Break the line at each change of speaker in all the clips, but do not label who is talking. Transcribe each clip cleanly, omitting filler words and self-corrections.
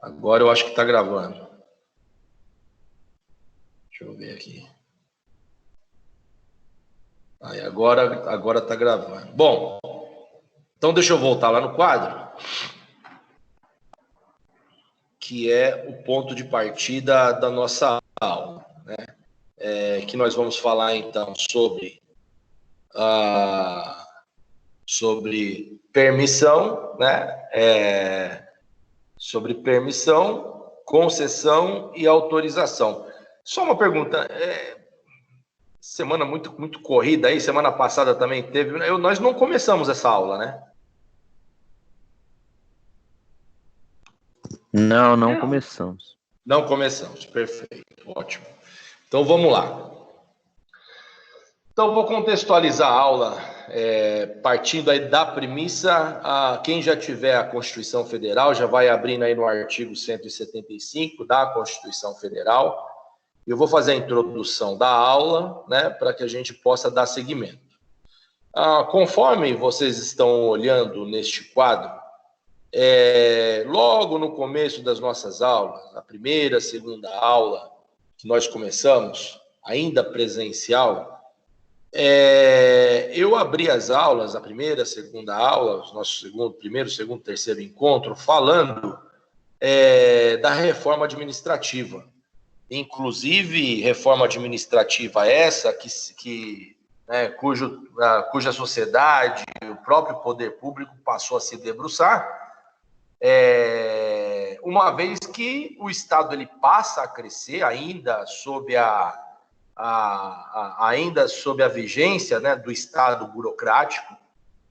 Agora eu acho que está gravando. Deixa eu ver aqui. Aí, agora está gravando. Bom, então deixa eu voltar lá no quadro, que é o ponto de partida da nossa aula, né? Que nós vamos falar então sobre permissão, né? Sobre permissão, concessão e autorização. Só uma pergunta, semana muito corrida aí, semana passada também teve, nós não começamos essa aula, né?
Não começamos.
Não começamos, perfeito, ótimo. Então vamos lá. Então vou contextualizar a aula, partindo aí da premissa, quem já tiver a Constituição Federal já vai abrindo aí no artigo 175 da Constituição Federal. Eu vou fazer a introdução da aula, né, para que a gente possa dar seguimento. Conforme vocês estão olhando neste quadro, logo no começo das nossas aulas, a primeira, segunda aula que nós começamos, ainda presencial, eu abri as aulas, a primeira, segunda aula, o nosso primeiro, segundo, terceiro encontro, falando da reforma administrativa. Inclusive, reforma administrativa essa cuja sociedade, o próprio poder público passou a se debruçar, uma vez que o Estado ele passa a crescer, ainda sob a vigência, né, do Estado burocrático,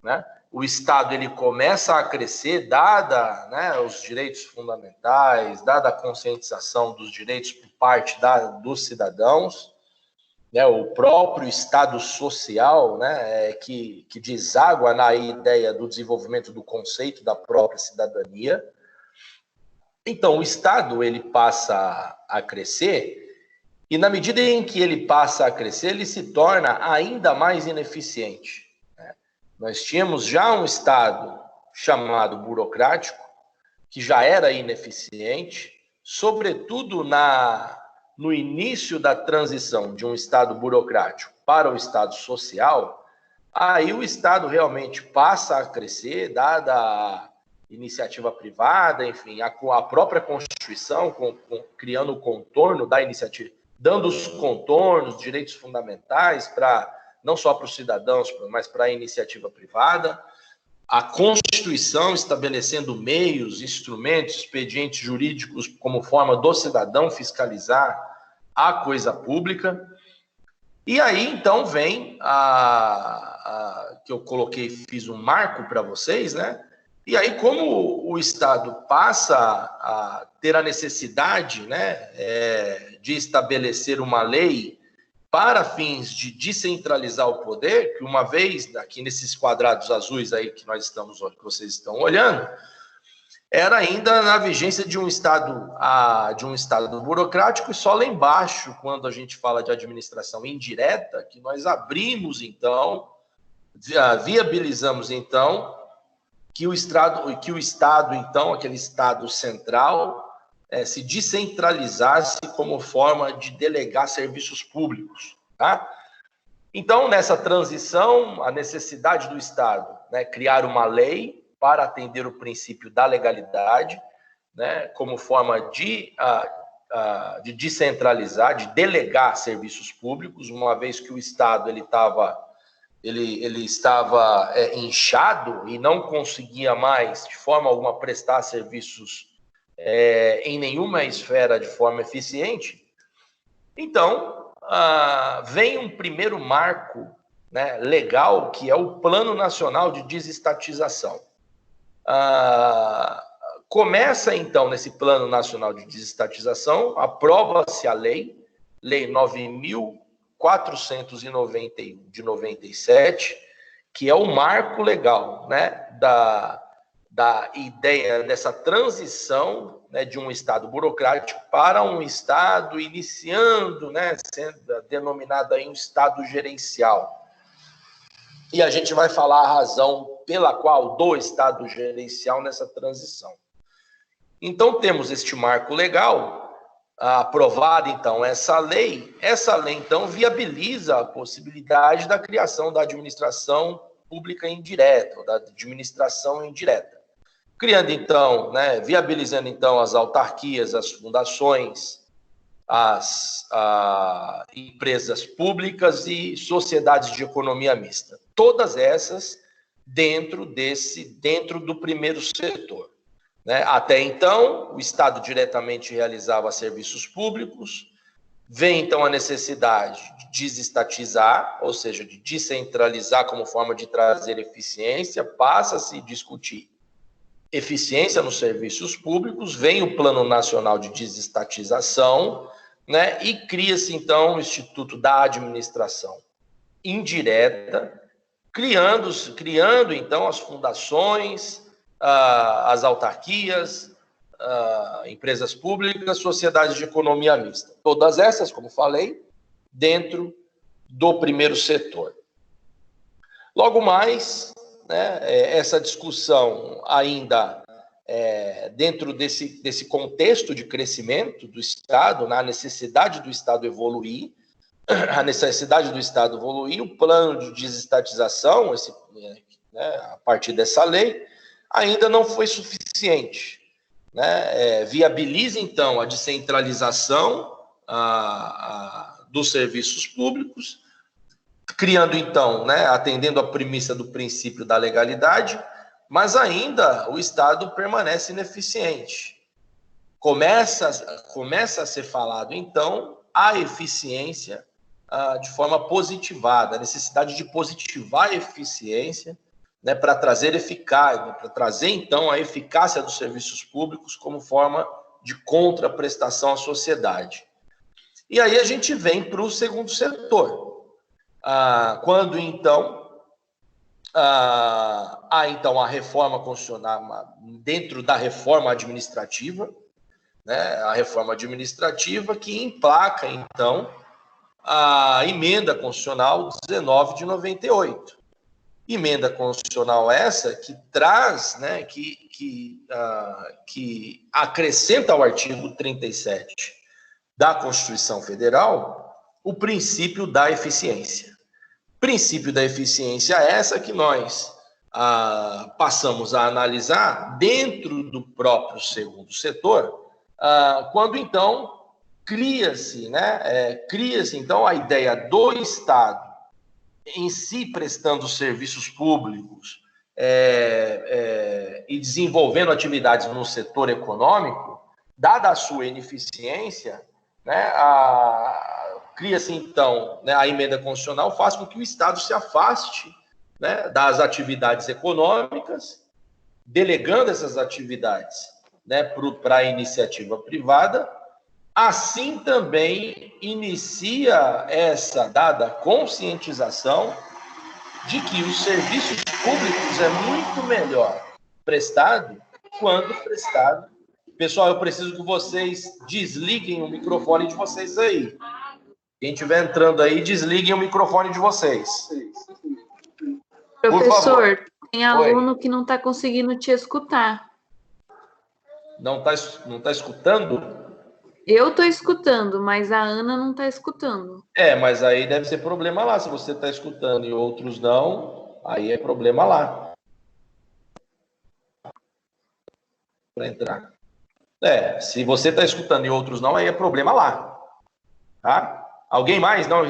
né? O Estado ele começa a crescer, dada, né, os direitos fundamentais, dada a conscientização dos direitos por parte dos cidadãos, né, o próprio Estado social, né, que deságua na ideia do desenvolvimento do conceito da própria cidadania. Então, o Estado ele passa a crescer, e na medida em que ele passa a crescer, ele se torna ainda mais ineficiente. Nós tínhamos já um Estado chamado burocrático, que já era ineficiente, sobretudo no início da transição de um Estado burocrático para o Estado social. Aí o Estado realmente passa a crescer, dada a iniciativa privada, enfim, a própria Constituição, criando o contorno da iniciativa, dando os contornos, direitos fundamentais não só para os cidadãos, mas para a iniciativa privada, a Constituição estabelecendo meios, instrumentos, expedientes jurídicos como forma do cidadão fiscalizar a coisa pública. E aí, então, vem que eu coloquei, fiz um marco para vocês, né? E aí, como o Estado passa a ter a necessidade, né, de estabelecer uma lei para fins de descentralizar o poder, que uma vez, aqui nesses quadrados azuis aí que vocês estão olhando, era ainda na vigência de um Estado burocrático, e só lá embaixo, quando a gente fala de administração indireta, que nós abrimos, então, viabilizamos, então, que o Estado, então, aquele Estado central, se descentralizasse como forma de delegar serviços públicos, tá? Então, nessa transição, a necessidade do Estado, né, criar uma lei para atender o princípio da legalidade, né, como forma de descentralizar, de delegar serviços públicos, uma vez que o Estado ele estava inchado e não conseguia mais, de forma alguma, prestar serviços em nenhuma esfera de forma eficiente. Então, vem um primeiro marco, né, legal, que é o Plano Nacional de Desestatização. Começa, então, nesse Plano Nacional de Desestatização, aprova-se a Lei 9.491 de 97, que é o marco legal, né, da ideia dessa transição, né, de um Estado burocrático para um Estado iniciando, né, sendo denominado aí um Estado gerencial. E a gente vai falar a razão pela qual do Estado gerencial nessa transição. Então, temos este marco legal, aprovada, então, essa lei, então, viabiliza a possibilidade da criação da administração pública indireta, da administração indireta. Criando, então, viabilizando, então, as autarquias, as fundações, as empresas públicas e sociedades de economia mista. Todas essas dentro do primeiro setor. Até então, o Estado diretamente realizava serviços públicos, vem então a necessidade de desestatizar, ou seja, de descentralizar como forma de trazer eficiência, passa-se a discutir eficiência nos serviços públicos, vem o Plano Nacional de Desestatização, e cria-se então o Instituto da Administração Indireta, criando então as fundações, as autarquias, empresas públicas, sociedades de economia mista. Todas essas, como falei, dentro do primeiro setor. Logo mais, essa discussão ainda dentro desse contexto de crescimento do Estado, na necessidade do Estado evoluir, o plano de desestatização, a partir dessa lei, ainda não foi suficiente. Viabiliza, então, a descentralização dos serviços públicos, criando, então, atendendo a premissa do princípio da legalidade, mas ainda o Estado permanece ineficiente. Começa a ser falado, então, a eficiência de forma positivada, a necessidade de positivar a eficiência, para trazer eficácia, para trazer, então, a eficácia dos serviços públicos como forma de contraprestação à sociedade. E aí a gente vem para o segundo setor. Quando, então, há, então, a reforma constitucional, dentro da reforma administrativa, a reforma administrativa que emplaca, então, a emenda constitucional 19 de 98. Emenda constitucional essa que traz, que acrescenta ao artigo 37 da Constituição Federal o princípio da eficiência. Princípio da eficiência essa que nós passamos a analisar dentro do próprio segundo setor, quando então cria-se então a ideia do Estado em si prestando serviços públicos e desenvolvendo atividades no setor econômico, dada a sua ineficiência, cria-se então, a emenda constitucional faz com que o Estado se afaste das atividades econômicas, delegando essas atividades para a iniciativa privada. Assim também inicia essa dada conscientização de que os serviços públicos é muito melhor prestado quando prestado. Pessoal, eu preciso que vocês desliguem o microfone de vocês aí. Quem estiver entrando aí, desliguem o microfone de vocês.
Professor, tem aluno que não está conseguindo te escutar.
Não tá escutando?
Eu estou escutando, mas a Ana não está escutando.
Mas aí deve ser problema lá. Se você está escutando e outros não, aí é problema lá. Para entrar. Se você está escutando e outros não, aí é problema lá. Tá? Alguém mais? Não,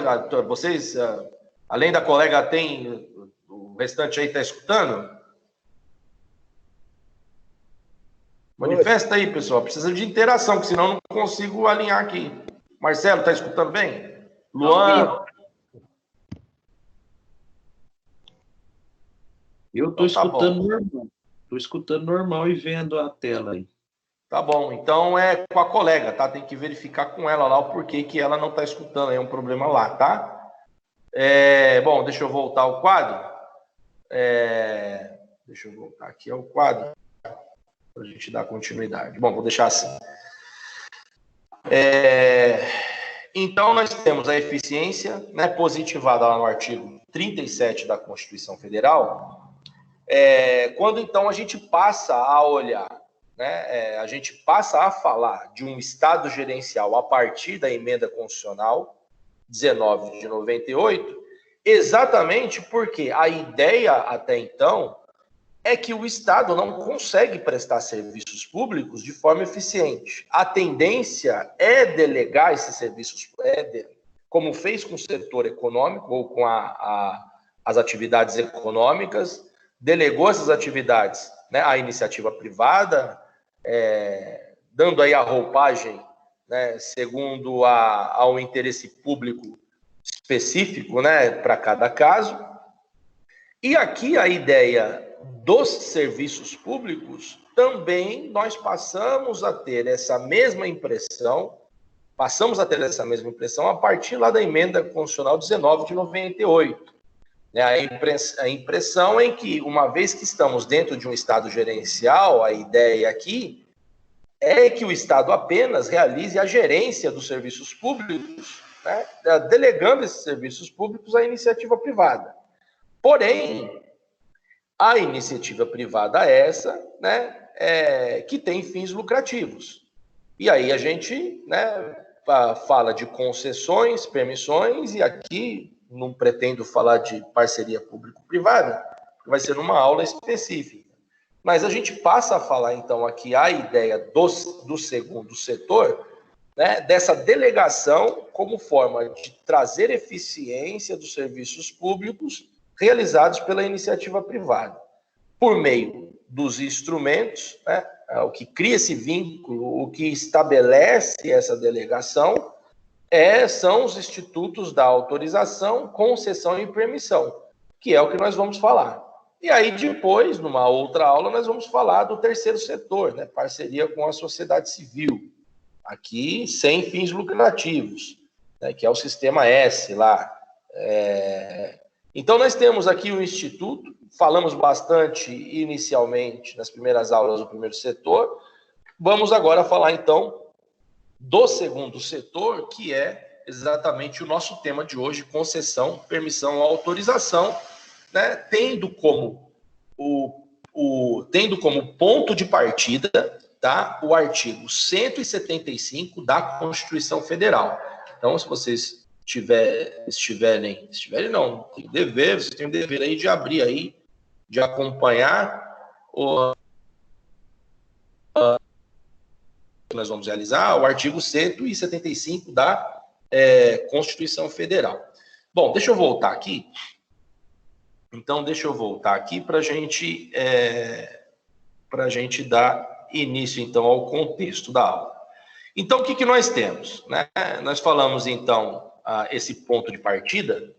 vocês, além da colega, tem o restante aí está escutando? Manifesta aí, pessoal. Precisa de interação, porque senão eu não consigo alinhar aqui. Marcelo, está escutando bem? Luan?
Eu estou escutando normal. Estou escutando normal e vendo a tela aí.
Tá bom. Então é com a colega, tá? Tem que verificar com ela lá o porquê que ela não está escutando. É um problema lá, tá? Bom, deixa eu voltar ao quadro. Deixa eu voltar aqui ao quadro para a gente dar continuidade. Bom, vou deixar assim. Então, nós temos a eficiência positivada lá no artigo 37 da Constituição Federal, quando, então, a gente passa a olhar né, a gente passa a falar de um Estado gerencial a partir da Emenda Constitucional 19 de 98, exatamente porque a ideia até então é que o Estado não consegue prestar serviços públicos de forma eficiente. A tendência é delegar esses serviços, como fez com o setor econômico ou com as atividades econômicas, delegou essas atividades, né, à iniciativa privada, dando aí a roupagem, né, segundo ao interesse público específico, né, para cada caso. E aqui a ideia dos serviços públicos, também nós passamos a ter essa mesma impressão a partir lá da Emenda Constitucional 19 de 98. A impressão em que, uma vez que estamos dentro de um Estado gerencial, a ideia aqui é que o Estado apenas realize a gerência dos serviços públicos, né, delegando esses serviços públicos à iniciativa privada. Porém, a iniciativa privada essa, né, que tem fins lucrativos. E aí a gente, né, fala de concessões, permissões, e aqui não pretendo falar de parceria público-privada, porque vai ser numa aula específica. Mas a gente passa a falar, então, aqui a ideia do segundo setor, né, dessa delegação como forma de trazer eficiência dos serviços públicos realizados pela iniciativa privada, por meio dos instrumentos, né, o que cria esse vínculo, o que estabelece essa delegação, são os institutos da autorização, concessão e permissão, que é o que nós vamos falar. E aí depois, numa outra aula, nós vamos falar do terceiro setor, né, parceria com a sociedade civil, aqui sem fins lucrativos, né, que é o sistema S lá. Então, nós temos aqui o Instituto, falamos bastante inicialmente nas primeiras aulas do primeiro setor. Vamos agora falar, então, do segundo setor, que é exatamente o nosso tema de hoje, concessão, permissão, autorização, né, tendo como ponto de partida, tá, o artigo 175 da Constituição Federal. Então, se vocês estiverem não, tem dever, vocês têm o dever aí de abrir aí, de acompanhar o que nós vamos realizar, o artigo 175 da Constituição Federal. Bom, deixa eu voltar aqui. Então, deixa eu voltar aqui para a gente dar início, então, ao contexto da aula. Então, o que nós temos, né? Nós falamos, então, esse ponto de partida.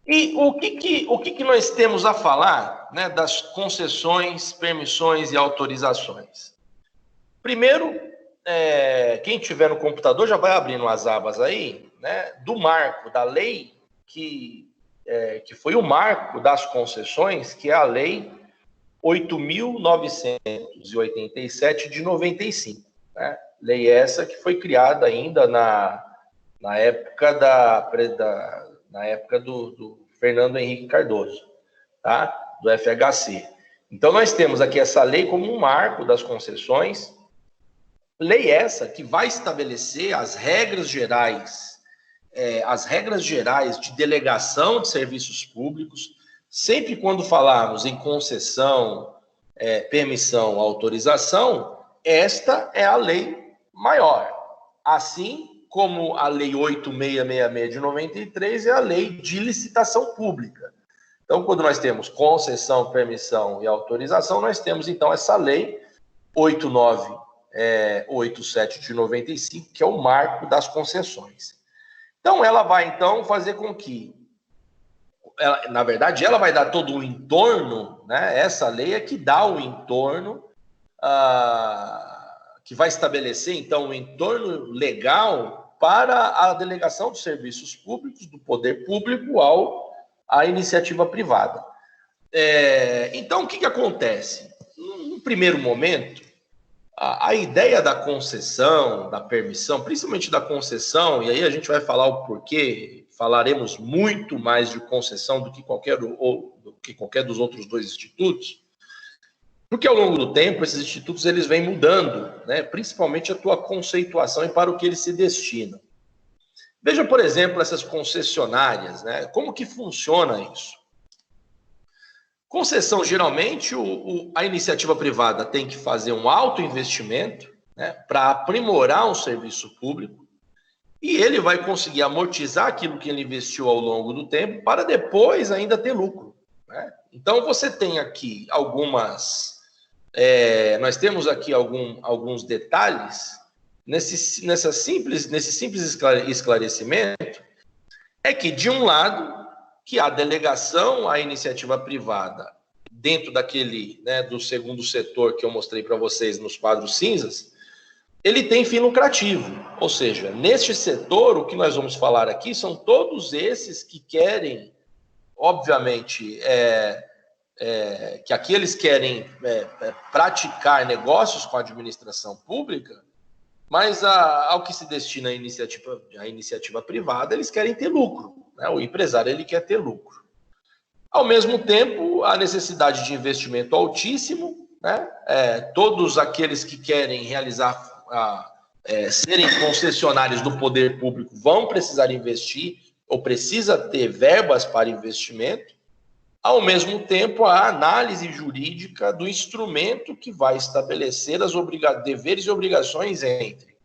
E o que nós temos a falar, né, das concessões, permissões e autorizações? Primeiro, quem tiver no computador já vai abrindo as abas aí, né, do marco, da lei que foi o marco das concessões, que é a Lei 8.987 de 95. Né? Lei essa que foi criada ainda na época do Fernando Henrique Cardoso, tá? Do FHC. Então, nós temos aqui essa lei como um marco das concessões. Lei essa que vai estabelecer as regras gerais de delegação de serviços públicos. Sempre quando falarmos em concessão, permissão, autorização, esta é a lei maior. Assim como a Lei 8.666 de 93 é a lei de licitação pública. Então, quando nós temos concessão, permissão e autorização, nós temos, então, essa lei 8.987 de 95, que é o marco das concessões. Então, ela vai, então, fazer com que, na verdade, ela vai dar todo o entorno, né? Essa lei é que dá o entorno, que vai estabelecer, então, o entorno legal para a delegação de serviços públicos, do poder público à iniciativa privada. Então, o que acontece? No primeiro momento, a ideia da concessão, da permissão, principalmente da concessão, e aí a gente vai falar o porquê, falaremos muito mais de concessão do que qualquer dos outros dois institutos. Porque ao longo do tempo, esses institutos eles vêm mudando, né? Principalmente a tua conceituação e para o que eles se destinam. Veja, por exemplo, essas concessionárias, né? Como que funciona isso? Concessão, geralmente, a iniciativa privada tem que fazer um alto investimento, né, para aprimorar um serviço público, e ele vai conseguir amortizar aquilo que ele investiu ao longo do tempo para depois ainda ter lucro, né? Então, você tem aqui nós temos aqui alguns detalhes nesse simples esclarecimento, é que, de um lado, que a delegação à iniciativa privada, dentro daquele, né, do segundo setor que eu mostrei para vocês nos quadros cinzas, ele tem fim lucrativo. Ou seja, neste setor, o que nós vamos falar aqui são todos esses que querem, obviamente, que aqueles querem praticar negócios com a administração pública, mas ao que se destina a iniciativa privada, eles querem ter lucro, né? O empresário ele quer ter lucro. Ao mesmo tempo, a necessidade de investimento altíssimo, né? Todos aqueles que querem serem concessionários do poder público vão precisar investir ou precisa ter verbas para investimento. Ao mesmo tempo, a análise jurídica do instrumento que vai estabelecer os deveres e obrigações entre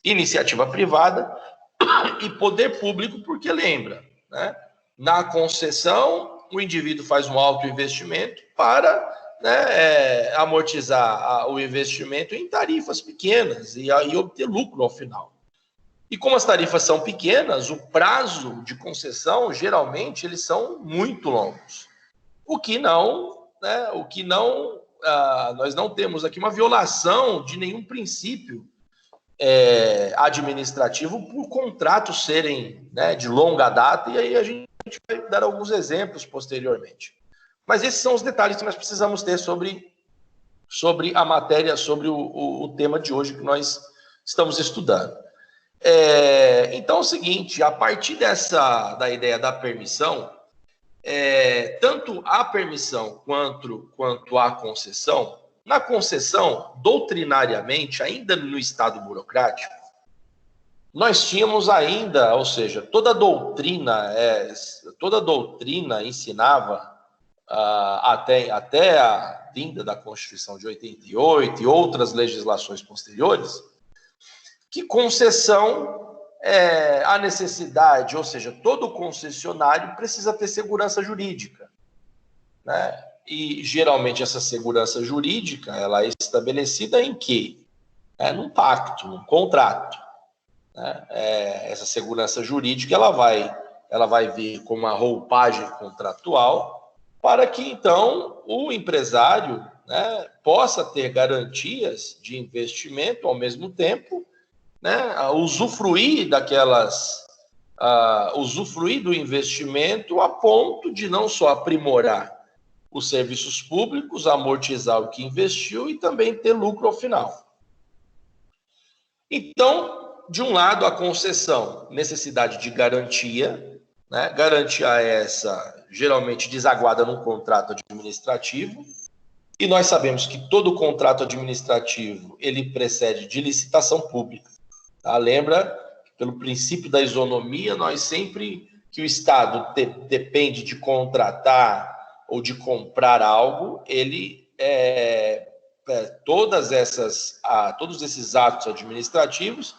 iniciativa privada e poder público, porque lembra, né? Na concessão, o indivíduo faz um alto investimento para, né, amortizar o investimento em tarifas pequenas e aí obter lucro ao final. E como as tarifas são pequenas, o prazo de concessão, geralmente, eles são muito longos. Nós não temos aqui uma violação de nenhum princípio administrativo por contratos serem, né, de longa data, e aí a gente vai dar alguns exemplos posteriormente. Mas esses são os detalhes que nós precisamos ter sobre a matéria, sobre o tema de hoje que nós estamos estudando. Então é o seguinte, a partir da ideia da permissão, tanto a permissão quanto a concessão, na concessão, doutrinariamente, ainda no estado burocrático, nós tínhamos ainda, ou seja, toda doutrina ensinava, até a vinda da Constituição de 88 e outras legislações posteriores, que concessão a necessidade, ou seja, todo concessionário precisa ter segurança jurídica, né? E geralmente essa segurança jurídica ela é estabelecida em quê? Num pacto, num contrato, né? Essa segurança jurídica ela vai vir com uma roupagem contratual para que então o empresário, né, possa ter garantias de investimento ao mesmo tempo, né, usufruir do investimento a ponto de não só aprimorar os serviços públicos, amortizar o que investiu e também ter lucro ao final. Então, de um lado, a concessão, necessidade de garantia, né, garantia essa geralmente desaguada num contrato administrativo, e nós sabemos que todo contrato administrativo ele precede de licitação pública. Tá? Lembra, pelo princípio da isonomia, nós sempre que o Estado depende de contratar ou de comprar algo, ele todos esses atos administrativos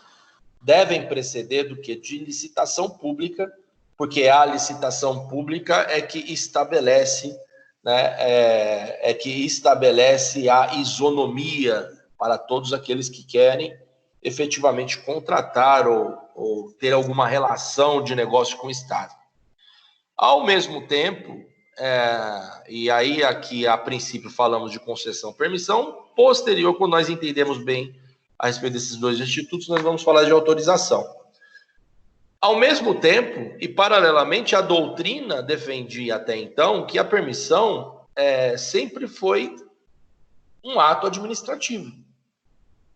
devem preceder do que? De licitação pública, porque a licitação pública é que estabelece, né, a isonomia para todos aqueles que querem efetivamente contratar ou ter alguma relação de negócio com o Estado. Ao mesmo tempo, e aí aqui a princípio falamos de concessão-permissão, posterior, quando nós entendemos bem a respeito desses dois institutos, nós vamos falar de autorização. Ao mesmo tempo, e paralelamente, a doutrina defendia até então que a permissão sempre foi um ato administrativo.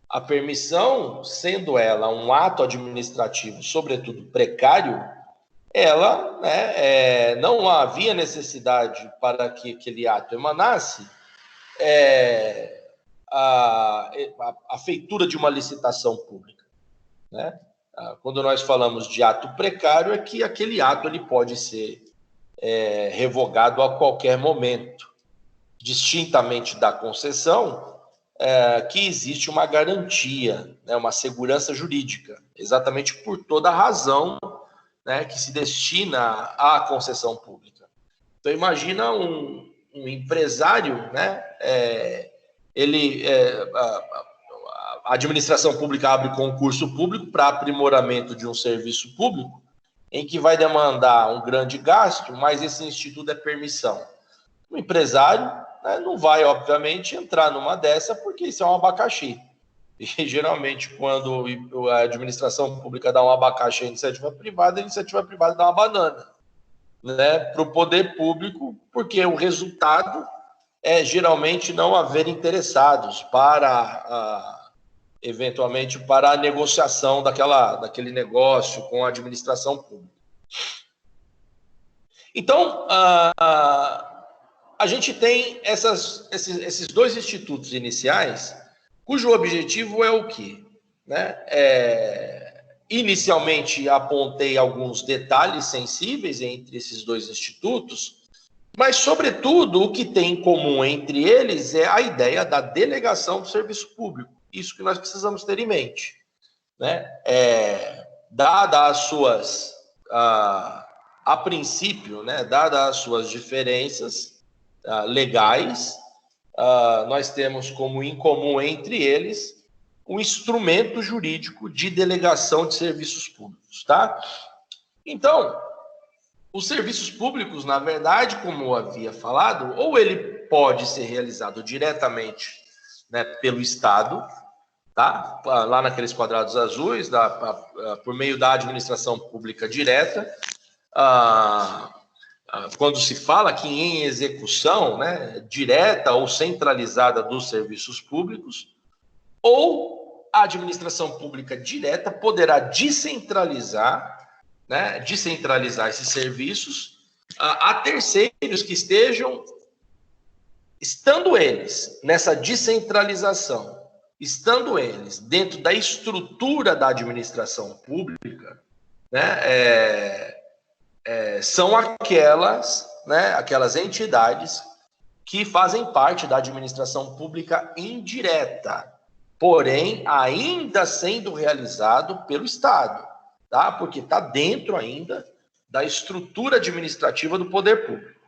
A permissão, sendo ela um ato administrativo, sobretudo precário, ela, né, não havia necessidade para que aquele ato emanasse a feitura de uma licitação pública, né? Quando nós falamos de ato precário, é que aquele ato ele pode ser revogado a qualquer momento, distintamente da concessão, que existe uma garantia, né, uma segurança jurídica, exatamente por toda a razão, né, que se destina à concessão pública. Então, imagina um empresário, né, a administração pública abre concurso público para aprimoramento de um serviço público, em que vai demandar um grande gasto, mas esse instituto é permissão. O empresário, né, não vai, obviamente, entrar numa dessa, porque isso é um abacaxi. E, geralmente, quando a administração pública dá um abacaxi à iniciativa privada, a iniciativa privada dá uma banana, né, para o poder público, porque o resultado é geralmente não haver interessados eventualmente para a negociação daquele negócio com a administração pública. Então, a gente tem esses dois institutos iniciais, cujo objetivo é o quê? Né? Inicialmente, apontei alguns detalhes sensíveis entre esses dois institutos, mas, sobretudo, o que tem em comum entre eles é a ideia da delegação do serviço público. Isso que nós precisamos ter em mente, né? Dadas as suas, a princípio, né, dadas as suas diferenças legais, nós temos como em comum entre eles o instrumento jurídico de delegação de serviços públicos, tá? Então, os serviços públicos, na verdade, como eu havia falado, ou ele pode ser realizado diretamente, né, pelo Estado, tá? Lá naqueles quadrados azuis, por meio da administração pública direta, quando se fala que em execução, né, direta ou centralizada dos serviços públicos, ou a administração pública direta poderá descentralizar esses serviços a terceiros que estando eles nessa descentralização, estando eles dentro da estrutura da administração pública, né, são aquelas entidades que fazem parte da administração pública indireta, porém ainda sendo realizado pelo Estado, tá? Porque está dentro ainda da estrutura administrativa do poder público.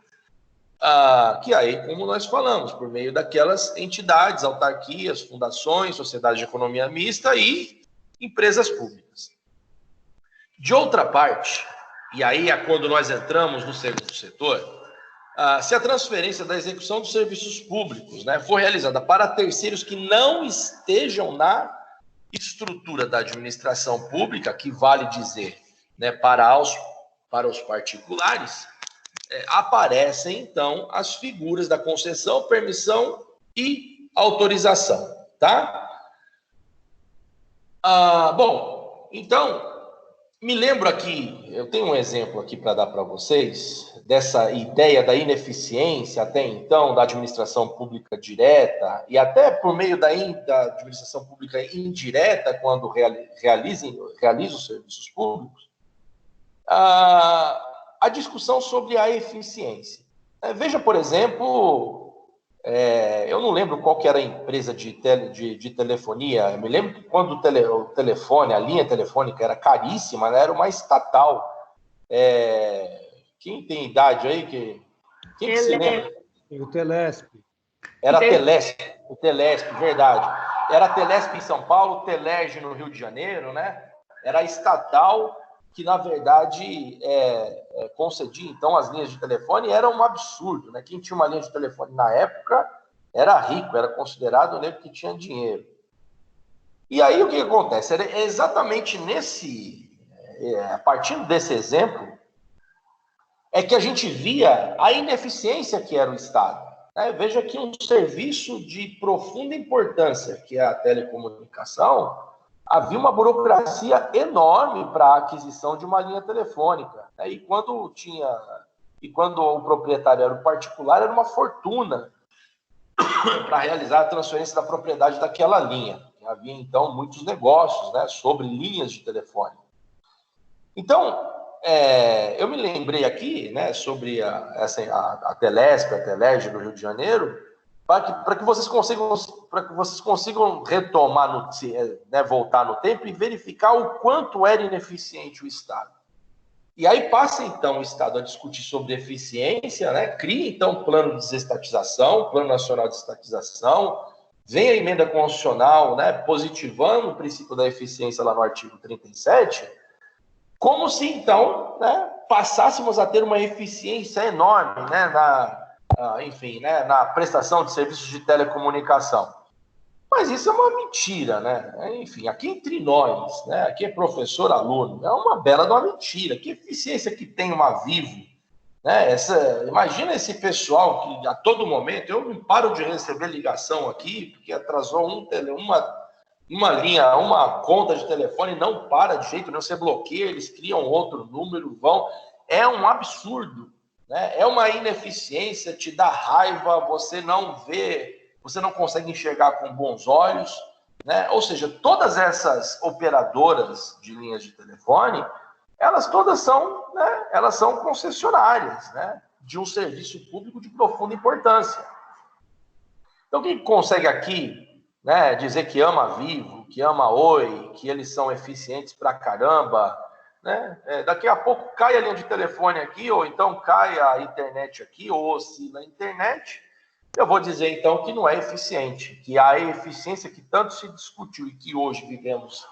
Que aí, como nós falamos, por meio daquelas entidades, autarquias, fundações, sociedades de economia mista e empresas públicas. De outra parte, e aí é quando nós entramos no segundo setor, se a transferência da execução dos serviços públicos, né, for realizada para terceiros que não estejam na estrutura da administração pública, que vale dizer, né, para os particulares, aparecem, então, as figuras da concessão, permissão e autorização, tá? Bom, então, me lembro aqui, eu tenho um exemplo aqui para dar para vocês, dessa ideia da ineficiência, até então, da administração pública direta, e até por meio da administração pública indireta, quando realiza os serviços públicos, a discussão sobre a eficiência. Veja, por exemplo, eu não lembro qual que era a empresa de telefonia, eu me lembro que quando o telefone, a linha telefônica era caríssima, né, era uma estatal. Quem tem idade aí? Quem que se lembra?
O Telesp.
Era o Telesp, verdade. Era a Telesp em São Paulo, Telerge no Rio de Janeiro, né? Era a estatal que, na verdade, concedia, então, as linhas de telefone. Era um absurdo, né? Quem tinha uma linha de telefone na época era rico, era considerado o nego que tinha dinheiro. E aí, o que acontece? Era exatamente partindo desse exemplo, é que a gente via a ineficiência que era o Estado. Veja que um serviço de profunda importância, que é a telecomunicação, havia uma burocracia enorme para a aquisição de uma linha telefônica. E quando o proprietário era o particular, era uma fortuna para realizar a transferência da propriedade daquela linha. Havia, então, muitos negócios, né, sobre linhas de telefone. Então, eu me lembrei aqui, né, sobre a Telesp, a Telerge do Rio de Janeiro, para que vocês consigam retomar, né, voltar no tempo e verificar o quanto era ineficiente o Estado. E aí passa, então, o Estado a discutir sobre eficiência, né, cria, então, plano de desestatização, Plano Nacional de Desestatização, vem a emenda constitucional, né, positivando o princípio da eficiência lá no artigo 37, como se, então, né, passássemos a ter uma eficiência enorme, né, na prestação de serviços de telecomunicação. Mas isso é uma mentira, né? Enfim, aqui entre nós, né, aqui é professor, aluno, é uma bela de uma mentira. Que eficiência que tem uma Vivo, né? Imagina esse pessoal que a todo momento, eu não paro de receber ligação aqui, porque atrasou uma linha, uma conta de telefone, não para de jeito nenhum, você bloqueia, eles criam outro número, é um absurdo, né? É uma ineficiência, te dá raiva, você não vê, você não consegue enxergar com bons olhos, né? Ou seja, todas essas operadoras de linhas de telefone, elas todas são, né, elas são concessionárias, né, de um serviço público de profunda importância. Então, quem consegue aqui, né, dizer que ama a Vivo, que ama a Oi, que eles são eficientes pra caramba, né? Daqui a pouco cai a linha de telefone aqui, ou então cai a internet aqui, ou oscila a internet, eu vou dizer então que não é eficiente, que a eficiência que tanto se discutiu e que hoje vivemos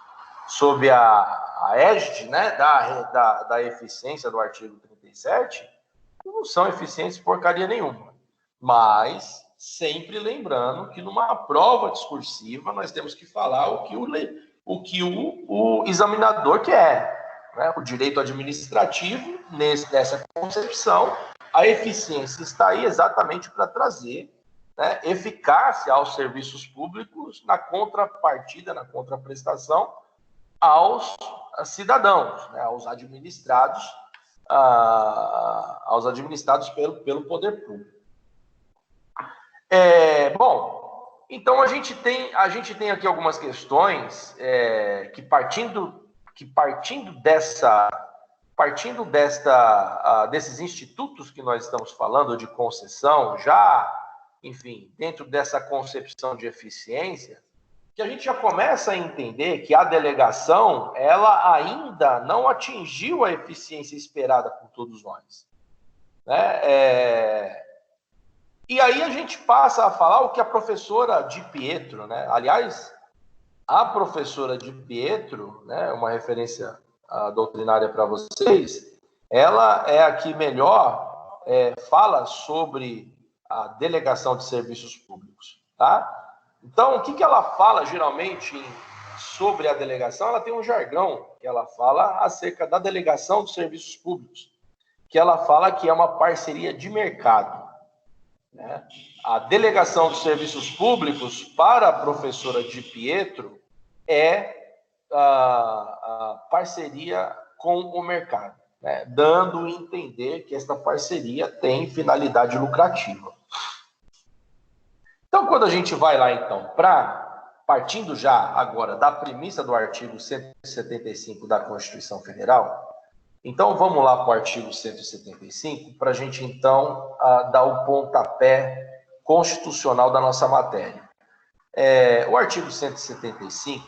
sob a égide, né, da eficiência do artigo 37, não são eficientes porcaria nenhuma, mas sempre lembrando que numa prova discursiva nós temos que falar o que o examinador quer, né? O direito administrativo, nessa concepção, a eficiência está aí exatamente para trazer, né, eficácia aos serviços públicos na contrapartida, na contraprestação aos cidadãos, né, aos administrados pelo poder público. Bom, então a gente tem aqui algumas questões que partindo desses institutos que nós estamos falando de concessão, já, enfim, dentro dessa concepção de eficiência, que a gente já começa a entender que a delegação, ela ainda não atingiu a eficiência esperada por todos nós, né? E aí a gente passa a falar o que a professora Di Pietro, né? Aliás, a professora Di Pietro, né, uma referência doutrinária para vocês, ela é a que melhor fala sobre a delegação de serviços públicos, tá? Então, o que ela fala geralmente sobre a delegação? Ela tem um jargão que ela fala acerca da delegação de serviços públicos, que ela fala que é uma parceria de mercado, né? A delegação de serviços públicos para a professora Di Pietro é a parceria com o mercado, né? Dando a entender que esta parceria tem finalidade lucrativa. Então, quando a gente vai lá, então, partindo já agora da premissa do artigo 175 da Constituição Federal, então vamos lá para o artigo 175 para a gente, então, dar o pontapé constitucional da nossa matéria. O artigo 175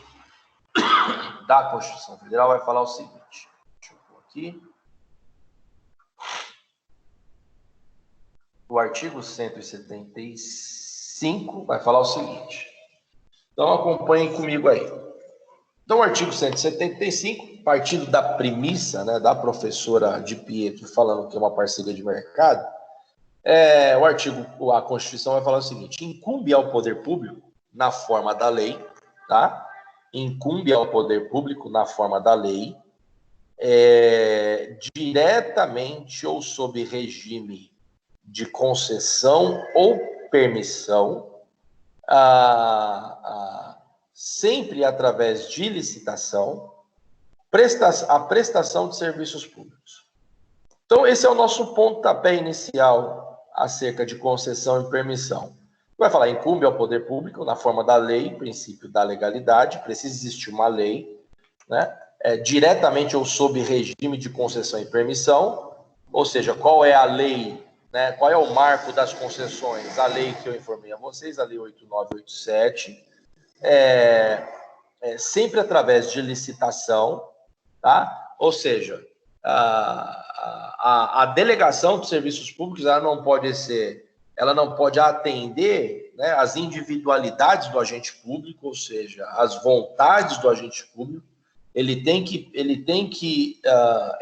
da Constituição Federal vai falar o seguinte, deixa eu pôr aqui. O artigo 175 vai falar o seguinte. Então, acompanhem comigo aí. Então, o artigo 175, partindo da premissa, né, da professora Di Pietro, falando que é uma parceria de mercado, a Constituição vai falar o seguinte: incumbe ao poder público, na forma da lei, tá? Incumbe ao poder público, na forma da lei, diretamente ou sob regime de concessão ou permissão, sempre através de licitação, a prestação de serviços públicos. Então, esse é o nosso pontapé inicial acerca de concessão e permissão. Vai falar, incumbe ao poder público, na forma da lei, princípio da legalidade, precisa existir uma lei, né? Diretamente ou sob regime de concessão e permissão, ou seja, qual é a lei, né? Qual é o marco das concessões? A lei que eu informei a vocês, a lei 8987, sempre através de licitação, tá? Ou seja, a delegação de serviços públicos ela não pode atender, né, as individualidades do agente público, ou seja, as vontades do agente público.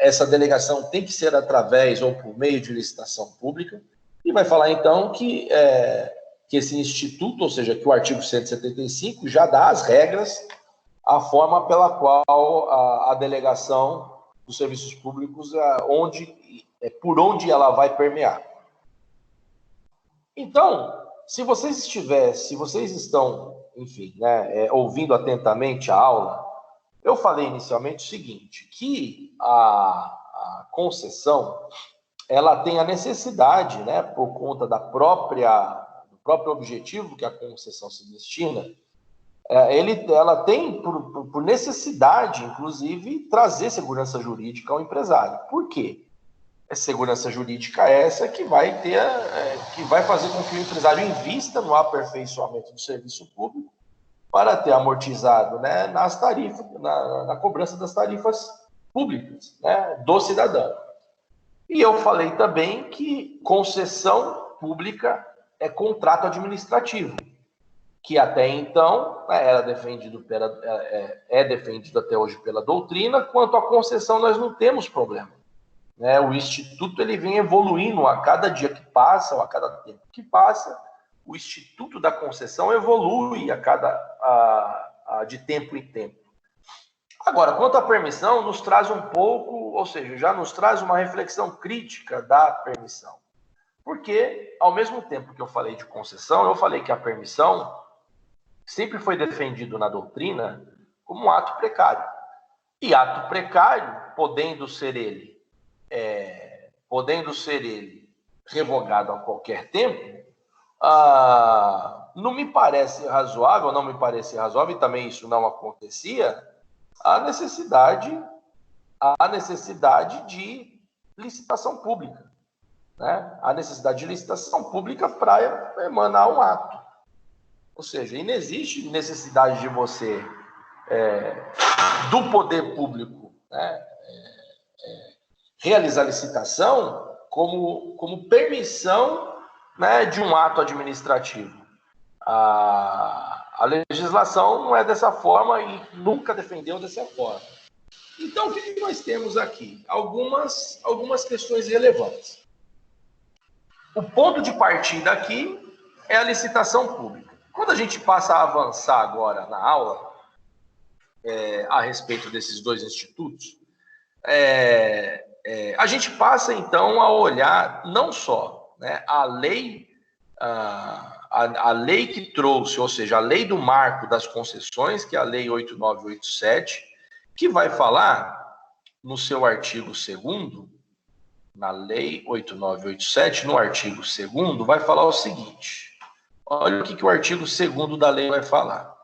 Essa delegação tem que ser através ou por meio de licitação pública, e vai falar então que esse instituto, ou seja, que o artigo 175 já dá as regras, a forma pela qual a delegação dos serviços públicos, por onde ela vai permear. Então, se vocês estão, enfim, né, ouvindo atentamente a aula, eu falei inicialmente o seguinte, que a concessão, ela tem a necessidade, né, por conta do próprio objetivo que a concessão se destina, ela tem, por necessidade, inclusive, trazer segurança jurídica ao empresário. Por quê? A segurança jurídica é essa que vai fazer com que o empresário invista no aperfeiçoamento do serviço público para ter amortizado, né, nas tarifas, na cobrança das tarifas públicas, né, do cidadão. E eu falei também que concessão pública é contrato administrativo, que até então é defendido até hoje pela doutrina. Quanto à concessão, nós não temos problema. O Instituto ele vem evoluindo a cada dia que passa, ou a cada tempo que passa. O Instituto da Concessão evolui de tempo em tempo. Agora, quanto à permissão, nos traz um pouco, ou seja, já nos traz uma reflexão crítica da permissão. Porque, ao mesmo tempo que eu falei de concessão, eu falei que a permissão sempre foi defendido na doutrina como um ato precário. E ato precário, podendo ser ele revogado a qualquer tempo, não me parece razoável, e também isso não acontecia, a necessidade de licitação pública, né? A necessidade de licitação pública para emanar um ato. Ou seja, e não existe necessidade de você, do poder público, né, realizar licitação como permissão, né, de um ato administrativo. A legislação não é dessa forma e nunca defendeu dessa forma. Então, o que nós temos aqui? Algumas questões relevantes. O ponto de partida aqui é a licitação pública. Quando a gente passa a avançar agora na aula, a respeito desses dois institutos, a gente passa, então, a olhar não só, né, a lei que trouxe, ou seja, a lei do marco das concessões, que é a lei 8987, que vai falar no seu artigo 2º, na lei 8987, no artigo 2º, vai falar o seguinte. Olha o que o artigo 2º da lei vai falar.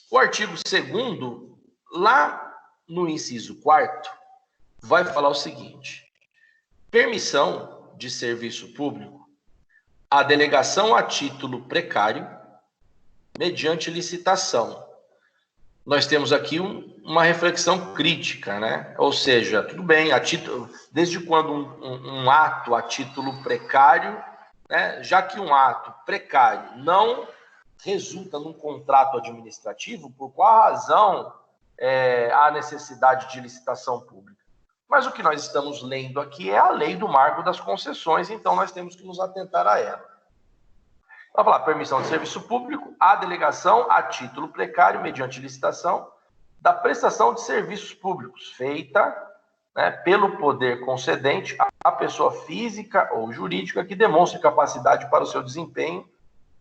O artigo 2º, lá no inciso 4º, vai falar o seguinte: permissão de serviço público, a delegação a título precário, mediante licitação. Nós temos aqui uma reflexão crítica, né? Ou seja, tudo bem, desde quando um ato a título precário, né, já que um ato precário não resulta num contrato administrativo, por qual razão há necessidade de licitação pública? Mas o que nós estamos lendo aqui é a lei do marco das concessões, então nós temos que nos atentar a ela. Vai falar permissão de serviço público, a delegação a título precário, mediante licitação, da prestação de serviços públicos, feita, né, pelo poder concedente à pessoa física ou jurídica que demonstre capacidade para o seu desempenho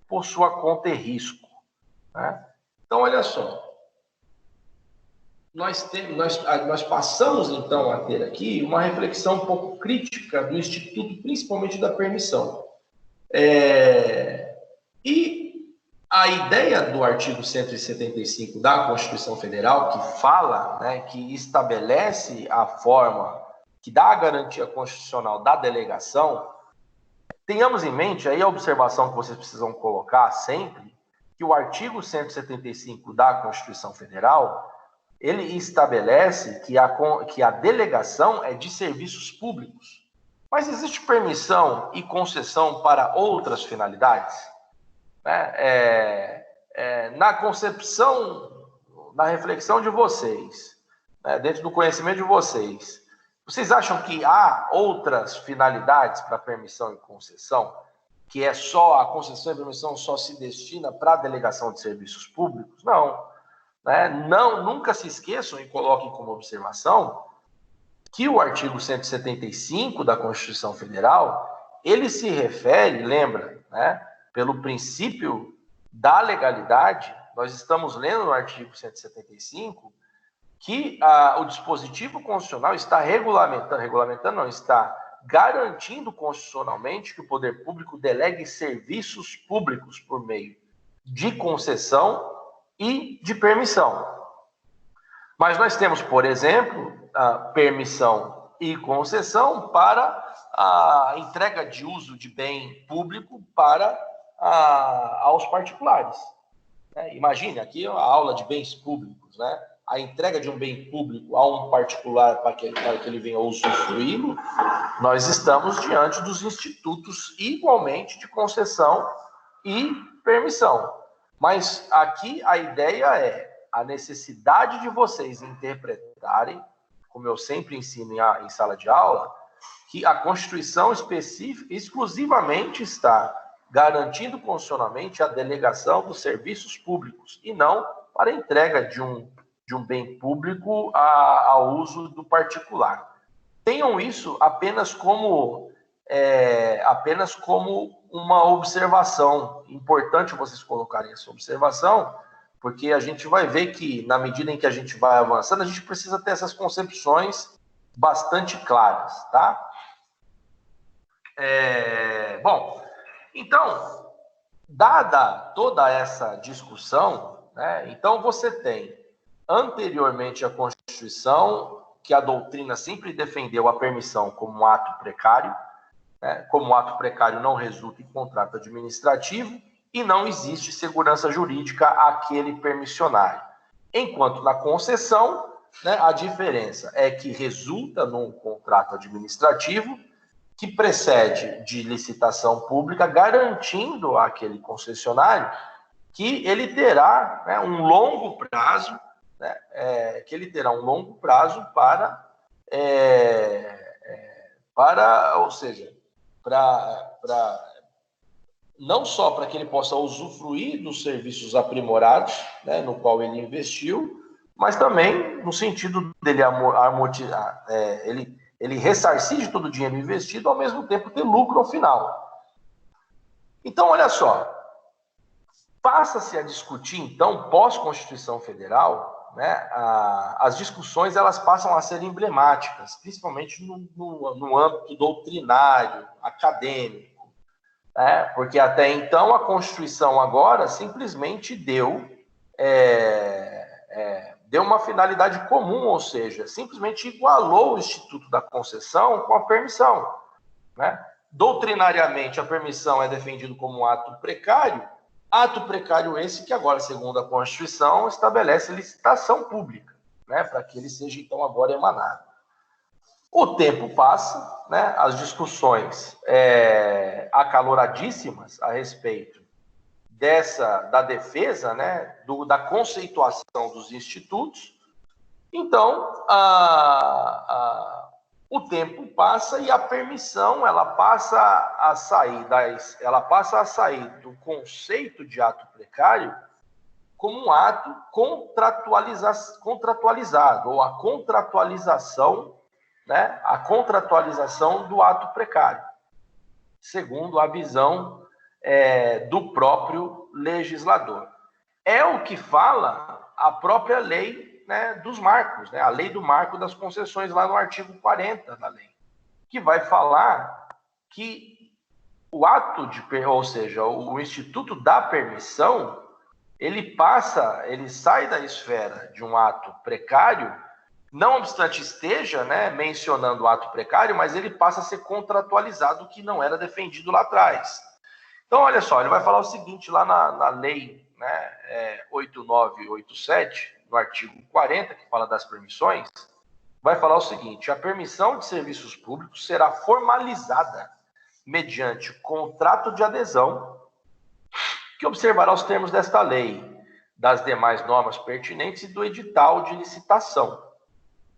por sua conta e risco, né? Então, olha só. Nós passamos, então, a ter aqui uma reflexão um pouco crítica do Instituto, principalmente da permissão. E a ideia do artigo 175 da Constituição Federal, que fala, né, que estabelece a forma, que dá a garantia constitucional da delegação, tenhamos em mente, aí a observação que vocês precisam colocar sempre, que o artigo 175 da Constituição Federal, ele estabelece que a delegação é de serviços públicos. Mas existe permissão e concessão para outras finalidades? Na concepção, na reflexão de vocês, né, dentro do conhecimento de vocês, vocês acham que há outras finalidades para permissão e concessão? Que é só a concessão e permissão só se destina para a delegação de serviços públicos? Não. Não, nunca se esqueçam e coloquem como observação que o artigo 175 da Constituição Federal, ele se refere, lembra, né, pelo princípio da legalidade, nós estamos lendo no artigo 175 que o dispositivo constitucional está está garantindo constitucionalmente que o poder público delegue serviços públicos por meio de concessão e de permissão. Mas nós temos, por exemplo, a permissão e concessão para a entrega de uso de bem público para aos particulares. Imagine aqui a aula de bens públicos, né? A entrega de um bem público a um particular para que ele venha usufruí-lo, nós estamos diante dos institutos igualmente de concessão e permissão. Mas aqui a ideia é a necessidade de vocês interpretarem, como eu sempre ensino em sala de aula, que a Constituição exclusivamente está garantindo constitucionalmente a delegação dos serviços públicos e não para a entrega de um bem público ao uso do particular. Tenham isso apenas como uma observação. Importante vocês colocarem essa observação, porque a gente vai ver que, na medida em que a gente vai avançando, a gente precisa ter essas concepções bastante claras, tá? Bom, então, dada toda essa discussão, né, então você tem, anteriormente à Constituição, que a doutrina sempre defendeu a permissão como um ato precário, né, como um ato precário não resulta em contrato administrativo e não existe segurança jurídica àquele permissionário. Enquanto na concessão, né, a diferença é que resulta num contrato administrativo que precede de licitação pública, garantindo àquele concessionário que ele terá, né, um longo prazo, né, ou seja, não só para que ele possa usufruir dos serviços aprimorados, né, no qual ele investiu, mas também no sentido dele ele ressarcir de todo o dinheiro investido, ao mesmo tempo ter lucro ao final. Então, olha só, passa-se a discutir, então, pós-Constituição Federal, né, as discussões elas passam a ser emblemáticas, principalmente no âmbito doutrinário, acadêmico, né, porque até então a Constituição agora simplesmente deu uma finalidade comum, ou seja, simplesmente igualou o instituto da concessão com a permissão, né? Doutrinariamente, a permissão é defendido como um ato precário esse que agora, segundo a Constituição, estabelece licitação pública, né, para que ele seja, então, agora emanado. O tempo passa, né, as discussões acaloradíssimas a respeito da defesa, né, da conceituação dos institutos. Então, o tempo passa e a permissão ela passa a sair do conceito de ato precário como um ato contratualizado, ou a contratualização, né, a contratualização do ato precário, segundo a visão do próprio legislador. É o que fala a própria lei, né, dos marcos, né, a lei do marco das concessões, lá no artigo 40 da lei, que vai falar que o ato de, ou seja, o instituto da permissão, ele sai da esfera de um ato precário, não obstante esteja, né, mencionando o ato precário, mas ele passa a ser contratualizado, que não era defendido lá atrás. Então, olha só, ele vai falar o seguinte lá na lei, né, 8987, no artigo 40, que fala das permissões, vai falar o seguinte: a permissão de serviços públicos será formalizada mediante contrato de adesão, que observará os termos desta lei, das demais normas pertinentes e do edital de licitação,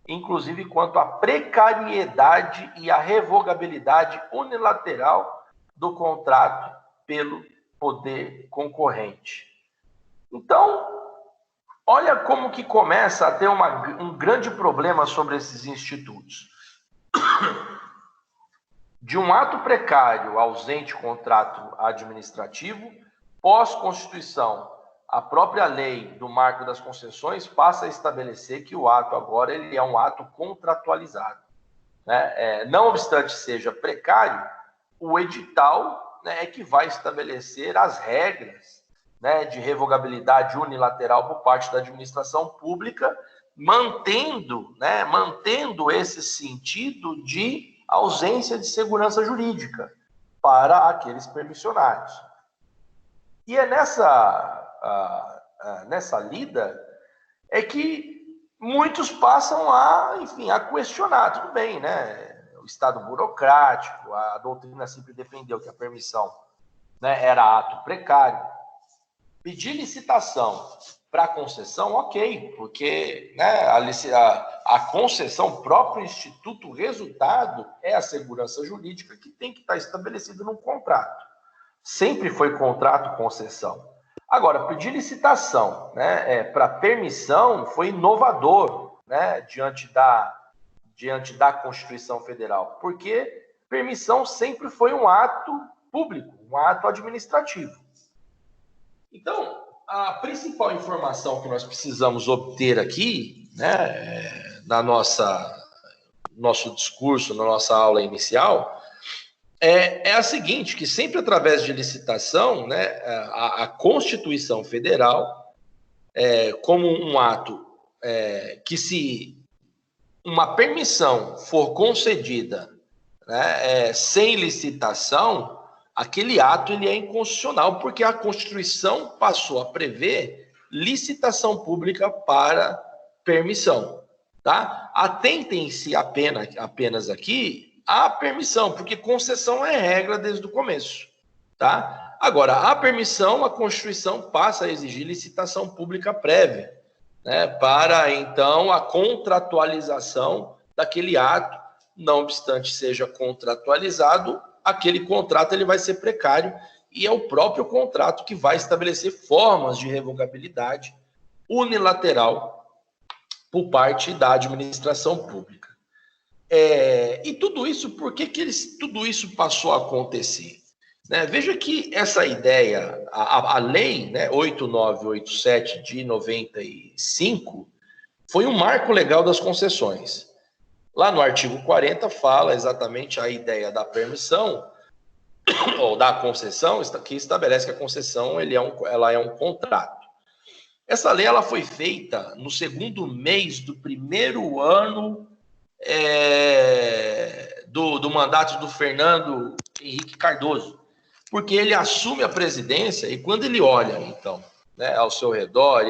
inclusive quanto à precariedade e à revogabilidade unilateral do contrato pelo poder concorrente. Então, olha como que começa a ter um grande problema sobre esses institutos. De um ato precário, ausente contrato administrativo, pós-Constituição, a própria lei do marco das concessões passa a estabelecer que o ato agora ele é um ato contratualizado, né? Não obstante seja precário, o edital, né, é que vai estabelecer as regras, né, de revogabilidade unilateral por parte da administração pública, mantendo esse sentido de ausência de segurança jurídica para aqueles permissionários. E é nessa lida é que muitos passam a questionar. Tudo bem, né? O Estado burocrático, a doutrina sempre defendeu que a permissão, né, era ato precário. Pedir licitação para concessão, ok, porque, né, a concessão, o próprio instituto, o resultado é a segurança jurídica que tem que estar estabelecido num contrato. Sempre foi contrato-concessão. Agora, pedir licitação, né, para permissão foi inovador, né, diante da Constituição Federal, porque permissão sempre foi um ato público, um ato administrativo. Então, a principal informação que nós precisamos obter aqui, né, nosso discurso, na nossa aula inicial, é a seguinte: que sempre através de licitação, né, a Constituição Federal, como um ato que, se uma permissão for concedida, né, sem licitação, aquele ato ele é inconstitucional, porque a Constituição passou a prever licitação pública para permissão, tá? Atentem-se apenas aqui à permissão, porque concessão é regra desde o começo, tá? Agora, a permissão, a Constituição passa a exigir licitação pública prévia, né, para, então, a contratualização daquele ato. Não obstante seja contratualizado, aquele contrato ele vai ser precário, e é o próprio contrato que vai estabelecer formas de revogabilidade unilateral por parte da administração pública. E tudo isso, por que tudo isso passou a acontecer? Né? Veja que essa ideia, a lei, né, 8987 de 95, foi um marco legal das concessões. Lá no artigo 40 fala exatamente a ideia da permissão, ou da concessão, que estabelece que a concessão ela é um contrato. Essa lei ela foi feita no segundo mês do primeiro ano do mandato do Fernando Henrique Cardoso, porque ele assume a presidência e quando ele olha, então, né, ao seu redor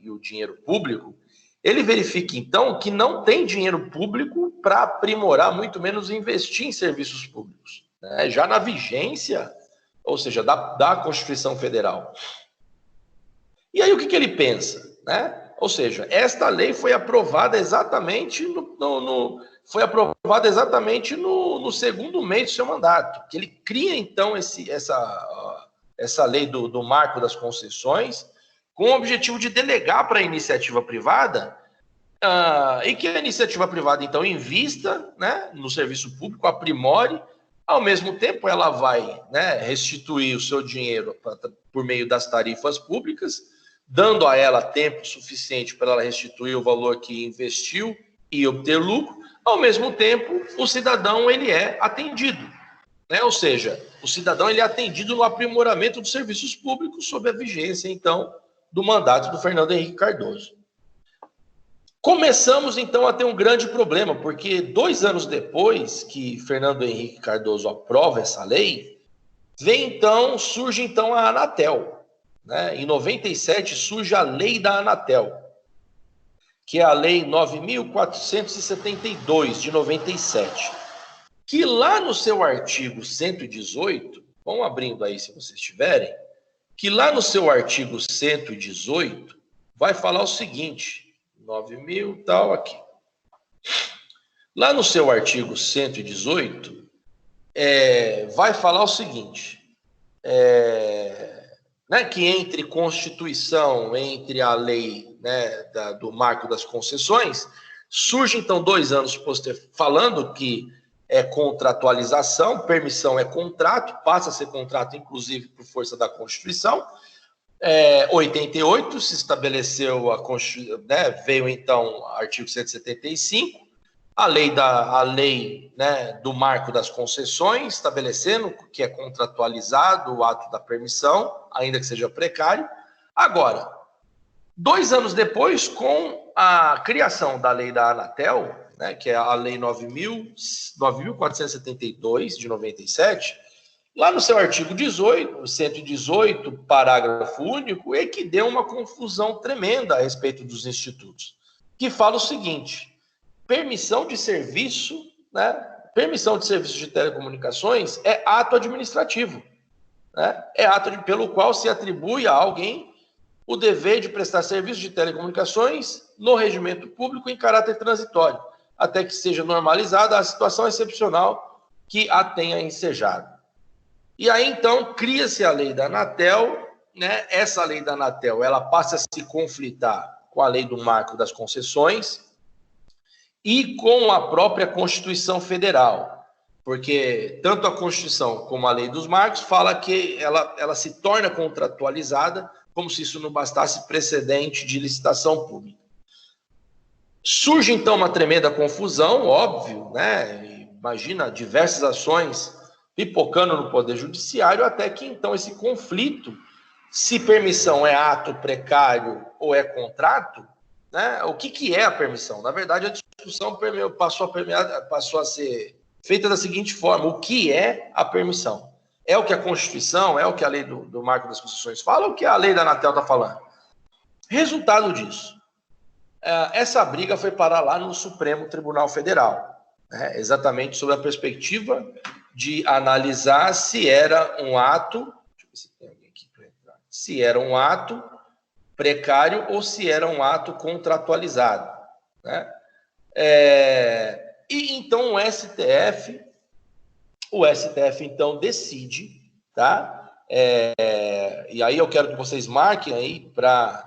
e o dinheiro público, ele verifica, então, que não tem dinheiro público para aprimorar, muito menos investir em serviços públicos, né? Já na vigência, ou seja, da Constituição Federal. E aí o que ele pensa, né? Ou seja, esta lei foi aprovada exatamente no segundo mês do seu mandato, que ele cria, então, essa lei do marco das concessões, com o objetivo de delegar para a iniciativa privada, e que a iniciativa privada, então, invista, né, no serviço público, aprimore, ao mesmo tempo ela vai, né, restituir o seu dinheiro por meio das tarifas públicas, dando a ela tempo suficiente para ela restituir o valor que investiu e obter lucro. Ao mesmo tempo, o cidadão ele é atendido. né? Ou seja, o cidadão ele é atendido no aprimoramento dos serviços públicos sob a vigência, então, do mandato do Fernando Henrique Cardoso. Começamos, então, a ter um grande problema, porque 2 anos depois que Fernando Henrique Cardoso aprova essa lei, surge então a Anatel, né? Em 97 surge a lei da Anatel, que é a lei 9.472 de 97, que lá no seu artigo 118, vão abrindo aí se vocês tiverem, que lá no seu artigo 118 vai falar o seguinte, 9.000 tal aqui. Lá no seu artigo 118 vai falar o seguinte, né, que entre Constituição, entre a lei, né, do marco das concessões, surge então 2 anos falando que é contratualização, permissão é contrato, passa a ser contrato inclusive por força da Constituição. 88 se estabeleceu a Constituição, né, veio então o artigo 175, a lei, né, do marco das concessões, estabelecendo que é contratualizado o ato da permissão, ainda que seja precário. Agora, 2 anos depois, com a criação da lei da Anatel, né, que é a lei 9.472 de 97, lá no seu artigo 118, parágrafo único, é que deu uma confusão tremenda a respeito dos institutos, que fala o seguinte: permissão de serviço, né? Permissão de serviço de telecomunicações é ato administrativo, né? É ato pelo qual se atribui a alguém o dever de prestar serviço de telecomunicações no regimento público em caráter transitório, até que seja normalizada a situação excepcional que a tenha ensejado. E aí, então, cria-se a lei da Anatel, né? Essa lei da Anatel, ela passa a se conflitar com a lei do marco das concessões e com a própria Constituição Federal, porque tanto a Constituição como a lei dos marcos fala que ela se torna contratualizada, como se isso não bastasse precedente de licitação pública. Surge, então, uma tremenda confusão, óbvio, né? Imagina diversas ações pipocando no Poder Judiciário, até que, então, esse conflito, se permissão é ato precário ou é contrato, né? O que é a permissão? Na verdade, a discussão passou a ser feita da seguinte forma: o que é a permissão? É o que a Constituição, é o que a lei do marco das concessões fala, ou o que a lei da Anatel está falando? Resultado disso, essa briga foi parar lá no Supremo Tribunal Federal, né? Exatamente sobre a perspectiva de analisar se era um ato, deixa eu ver se tem alguém aqui para entrar, se era um ato precário ou se era um ato contratualizado, né? E então o STF então decide, tá? E aí eu quero que vocês marquem aí para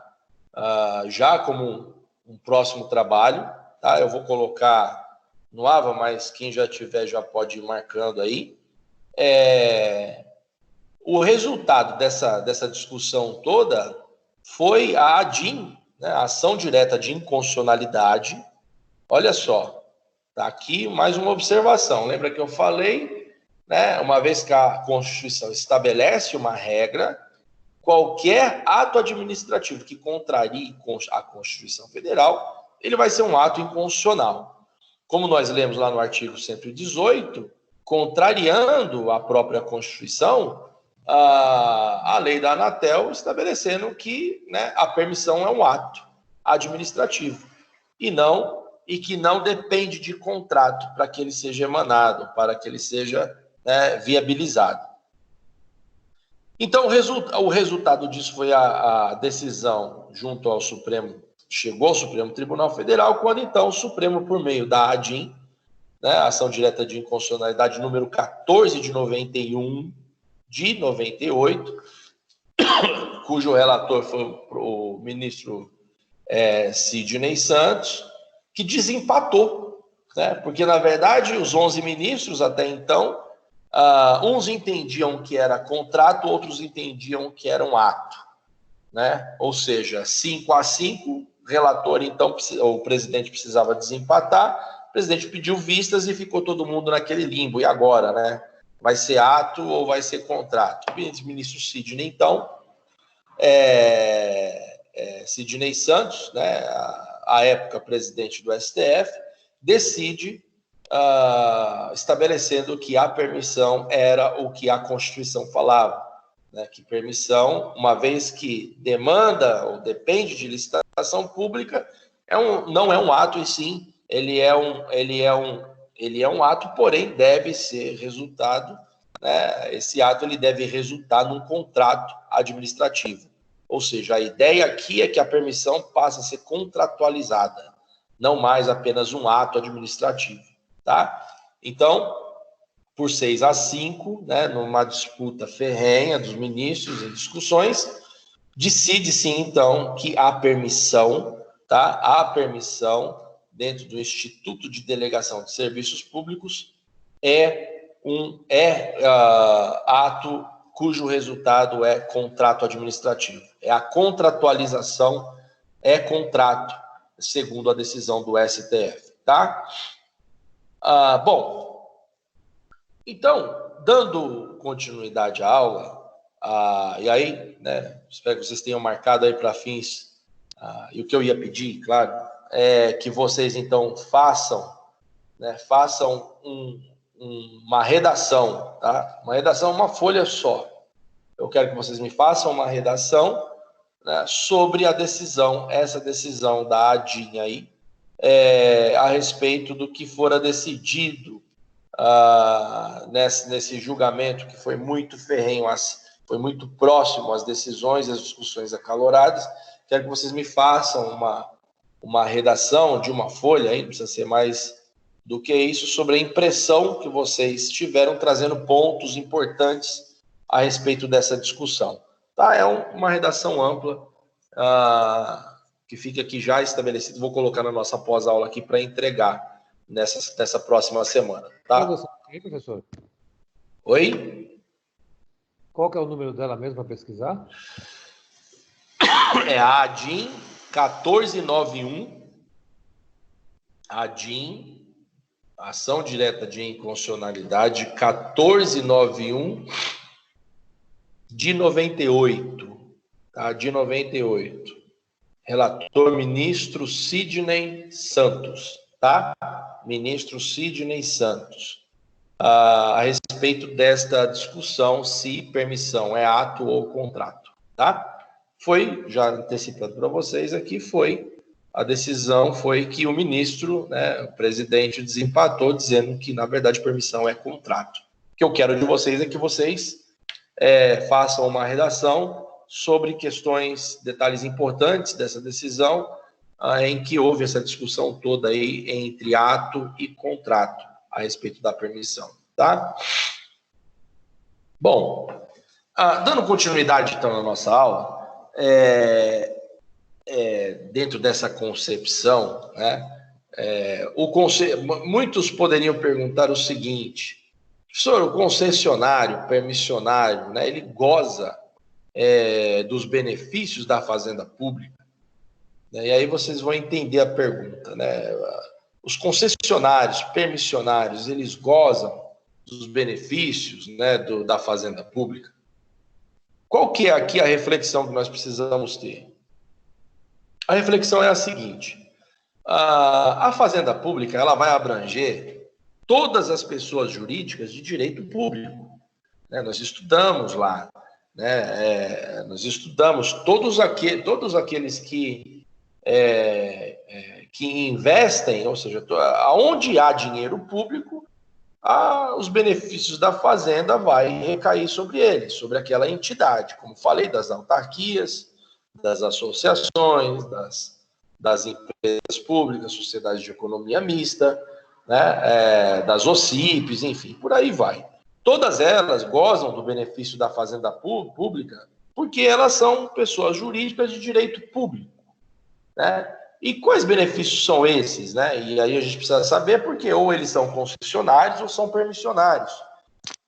já como um próximo trabalho, tá? Eu vou colocar no AVA, mas quem já tiver já pode ir marcando aí. O resultado dessa discussão toda foi a ADIM, né, a ação direta de inconstitucionalidade. Olha só, tá aqui mais uma observação. Lembra que eu falei, né, uma vez que a Constituição estabelece uma regra, qualquer ato administrativo que contrarie a Constituição Federal, ele vai ser um ato inconstitucional. Como nós lemos lá no artigo 118, contrariando a própria Constituição, a lei da Anatel estabelecendo que, né, a permissão é um ato administrativo e que não depende de contrato para que ele seja emanado, para que ele seja, né, viabilizado. Então, o resultado disso foi a decisão junto ao Supremo, chegou ao Supremo Tribunal Federal, quando então o Supremo, por meio da ADIM, né, Ação Direta de Inconstitucionalidade número 14 de 91, de 98, cujo relator foi o ministro Sidney Santos, que desempatou, né? Porque, na verdade, os 11 ministros até então, uns entendiam que era contrato, outros entendiam que era um ato, né? Ou seja, 5-5, relator, então, o presidente precisava desempatar, o presidente pediu vistas e ficou todo mundo naquele limbo. E agora, né? vai ser ato ou vai ser contrato. O ministro Sidney, então, Sidney Santos, né, à época presidente do STF, decide estabelecendo que a permissão era o que a Constituição falava, né, que permissão, uma vez que demanda ou depende de licitação pública, não é um ato, e sim, ele é um ato, porém deve ser resultado, né, esse ato ele deve resultar num contrato administrativo. Ou seja, a ideia aqui é que a permissão passe a ser contratualizada, não mais apenas um ato administrativo, tá? Então, por 6-5, né, numa disputa ferrenha dos ministros e discussões, decide-se, então, que a permissão, tá? A permissão, dentro do Instituto de Delegação de Serviços Públicos, ato cujo resultado é contrato administrativo. A contratualização é contrato, segundo a decisão do STF, tá? Bom, então, dando continuidade à aula, e aí, né, espero que vocês tenham marcado aí para fins, e o que eu ia pedir, claro, é que vocês, então, façam uma redação, tá? Uma redação, uma folha só. Eu quero que vocês me façam uma redação, né, sobre a decisão, essa decisão da ADIM aí, a respeito do que fora decidido nesse julgamento, que foi muito ferrenho, foi muito próximo às decisões e às discussões acaloradas. Quero que vocês me façam uma redação de uma folha, aí, não precisa ser mais do que isso, sobre a impressão que vocês tiveram, trazendo pontos importantes a respeito dessa discussão. Tá? É uma redação ampla, que fica aqui já estabelecido. Vou colocar na nossa pós-aula aqui para entregar nessa próxima semana. Tá?
Professor?
Oi?
Qual que é o número dela mesmo para pesquisar?
É a ADIM 1491. ADIM, Ação Direta de Inconstitucionalidade 1491 de 98. Tá? De 98. Relator, ministro Sidney Santos. Tá? Ministro Sidney Santos. A respeito desta discussão, se permissão é ato ou contrato. Tá? Foi, já antecipando para vocês aqui, a decisão foi que o ministro, né, o presidente, desempatou, dizendo que, na verdade, permissão é contrato. O que eu quero de vocês é que vocês façam uma redação sobre questões, detalhes importantes dessa decisão, em que houve essa discussão toda aí entre ato e contrato a respeito da permissão, tá? Bom, dando continuidade, então, na nossa aula, dentro dessa concepção, né, muitos poderiam perguntar o seguinte: professor, o concessionário, permissionário, né, ele goza dos benefícios da fazenda pública, né? E aí vocês vão entender a pergunta, né? Os concessionários, permissionários, eles gozam dos benefícios, né, da fazenda pública? Qual que é aqui a reflexão que nós precisamos ter? A reflexão é a seguinte: a fazenda pública, ela vai abranger todas as pessoas jurídicas de direito público, né? Nós estudamos lá, né? Nós estudamos todos aqueles que investem, ou seja, aonde há dinheiro público, os benefícios da fazenda vai recair sobre eles, sobre aquela entidade, como falei, das autarquias, das associações, das empresas públicas, sociedades de economia mista, né, das OCIPs, enfim, por aí vai. Todas elas gozam do benefício da fazenda pública porque elas são pessoas jurídicas de direito público, né? E quais benefícios são esses, né? E aí a gente precisa saber, porque ou eles são concessionários ou são permissionários.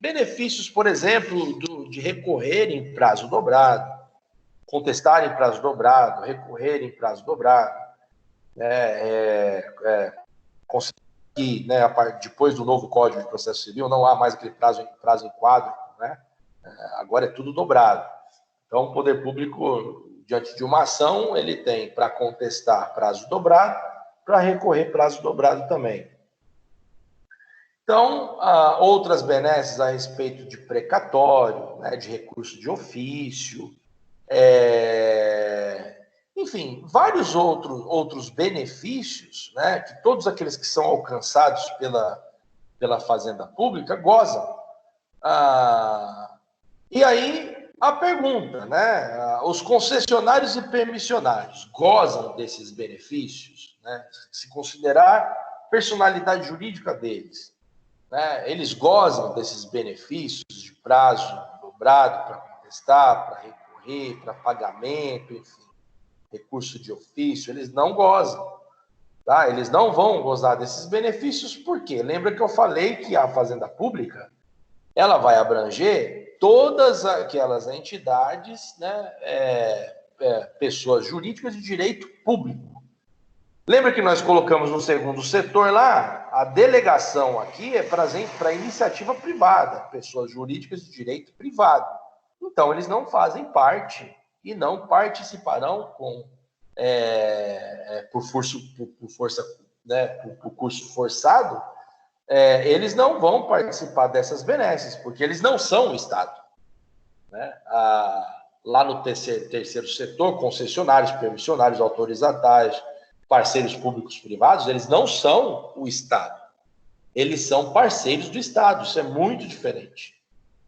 Benefícios, por exemplo, de recorrer em prazo dobrado, contestar em prazo dobrado, recorrer em prazo dobrado, que, né, depois do novo Código de Processo Civil, não há mais aquele prazo em quadro, né? Agora é tudo dobrado. Então, o poder público, diante de uma ação, ele tem para contestar prazo dobrado, para recorrer prazo dobrado também. Então, outras benesses a respeito de precatório, né, de recurso de ofício, enfim, vários outros benefícios, né, que todos aqueles que são alcançados pela Fazenda Pública gozam. E aí, a pergunta, né, os concessionários e permissionários gozam desses benefícios, né, se considerar personalidade jurídica deles, né, eles gozam desses benefícios de prazo dobrado para contestar, para recorrer, para pagamento, enfim, recurso de ofício, eles não gozam, tá? Eles não vão gozar desses benefícios, por quê? Lembra que eu falei que a Fazenda Pública, ela vai abranger todas aquelas entidades, né, pessoas jurídicas de direito público. Lembra que nós colocamos no segundo setor lá, a delegação aqui é para iniciativa privada, pessoas jurídicas de direito privado. Então, eles não fazem parte e não participarão por força, né, por curso forçado, eles não vão participar dessas benesses, porque eles não são o Estado, né? Lá no terceiro setor, concessionários, permissionários, autorizatários, parceiros públicos privados, eles não são o Estado. Eles são parceiros do Estado, isso é muito diferente.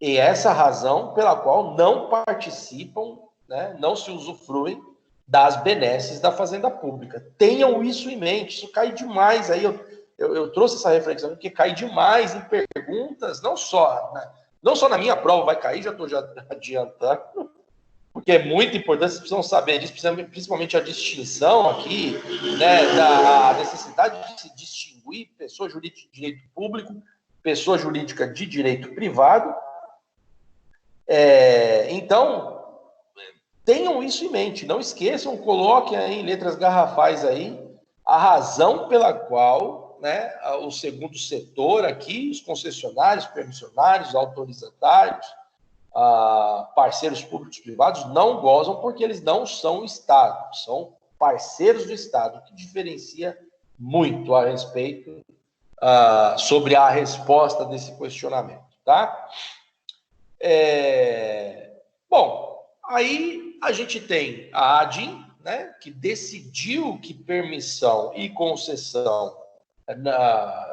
E essa é a razão pela qual não participam, né, não se usufruem das benesses da Fazenda Pública. Tenham isso em mente, isso cai demais aí. Eu trouxe essa reflexão, porque cai demais em perguntas, não só na minha prova vai cair, já estou adiantando, porque é muito importante, vocês precisam saber disso, principalmente a distinção aqui, né, da necessidade de se distinguir pessoa jurídica de direito público, pessoa jurídica de direito privado. Então, tenham isso em mente, não esqueçam, coloquem aí em letras garrafais aí a razão pela qual, né, o segundo setor aqui, os concessionários, permissionários, autorizatários, parceiros públicos privados não gozam porque eles não são o Estado, são parceiros do Estado, o que diferencia muito a respeito sobre a resposta desse questionamento, tá? Bom, aí a gente tem a ADIM, né, que decidiu que permissão e concessão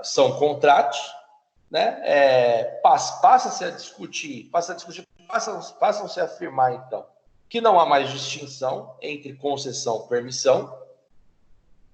são contratos, né? Passa-se a discutir, passam-se a afirmar, então, que não há mais distinção entre concessão e permissão,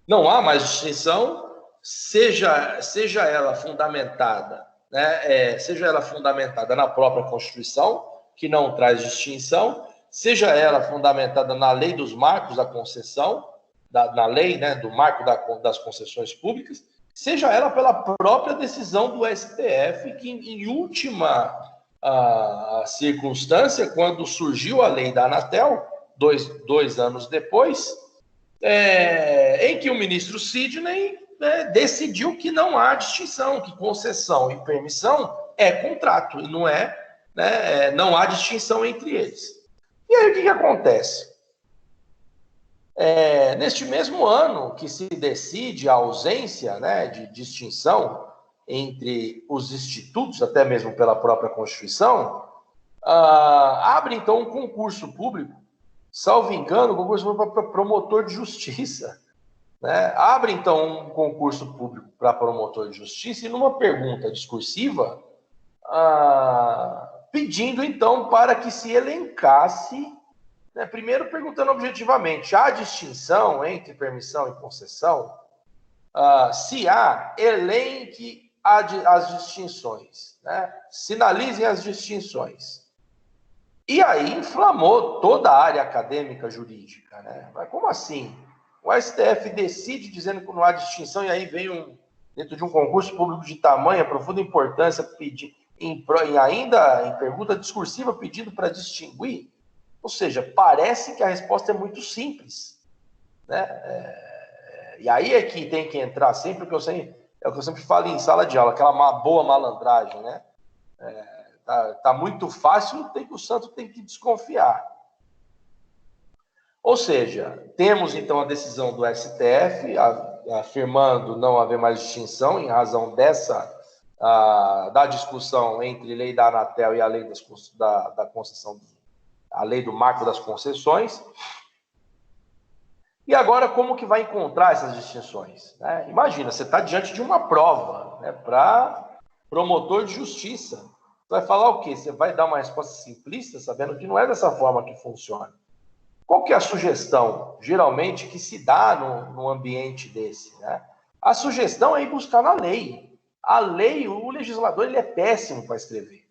não há mais distinção, seja ela fundamentada, né, seja ela fundamentada na própria Constituição, que não traz distinção, seja ela fundamentada na lei dos marcos da concessão, na lei, né, do marco das concessões públicas, seja ela pela própria decisão do STF, que em última circunstância, quando surgiu a lei da Anatel, dois anos depois, em que o ministro Sidney decidiu que não há distinção, que concessão e permissão é contrato, e não não há distinção entre eles. E aí o que acontece? Neste mesmo ano que se decide a ausência, né, de distinção entre os institutos, até mesmo pela própria Constituição, abre então um concurso público, salvo engano, um concurso público para promotor de justiça, né? Abre então um concurso público para promotor de justiça e numa pergunta discursiva, pedindo então para que se elencasse, né, primeiro perguntando objetivamente, há distinção entre permissão e concessão? Se há, elenque as distinções, né? Sinalizem as distinções. E aí inflamou toda a área acadêmica jurídica, né? Mas como assim? O STF decide dizendo que não há distinção e aí vem dentro de um concurso público de tamanha, profunda importância, ainda em pergunta discursiva, pedindo para distinguir? Ou seja, parece que a resposta é muito simples, né? E aí é que tem que entrar sempre, porque é o que eu sempre falo em sala de aula, aquela boa malandragem, né? Tá muito fácil, o santo tem que desconfiar. Ou seja, temos então a decisão do STF afirmando não haver mais distinção em razão da discussão entre lei da Anatel e a lei da concessão, a lei do marco das concessões. E agora, como que vai encontrar essas distinções? Imagina, você está diante de uma prova, né, para promotor de justiça. Você vai falar o quê? Você vai dar uma resposta simplista, sabendo que não é dessa forma que funciona. Qual que é a sugestão, geralmente, que se dá num ambiente desse, né? A sugestão é ir buscar na lei. A lei, o legislador, ele é péssimo para escrever.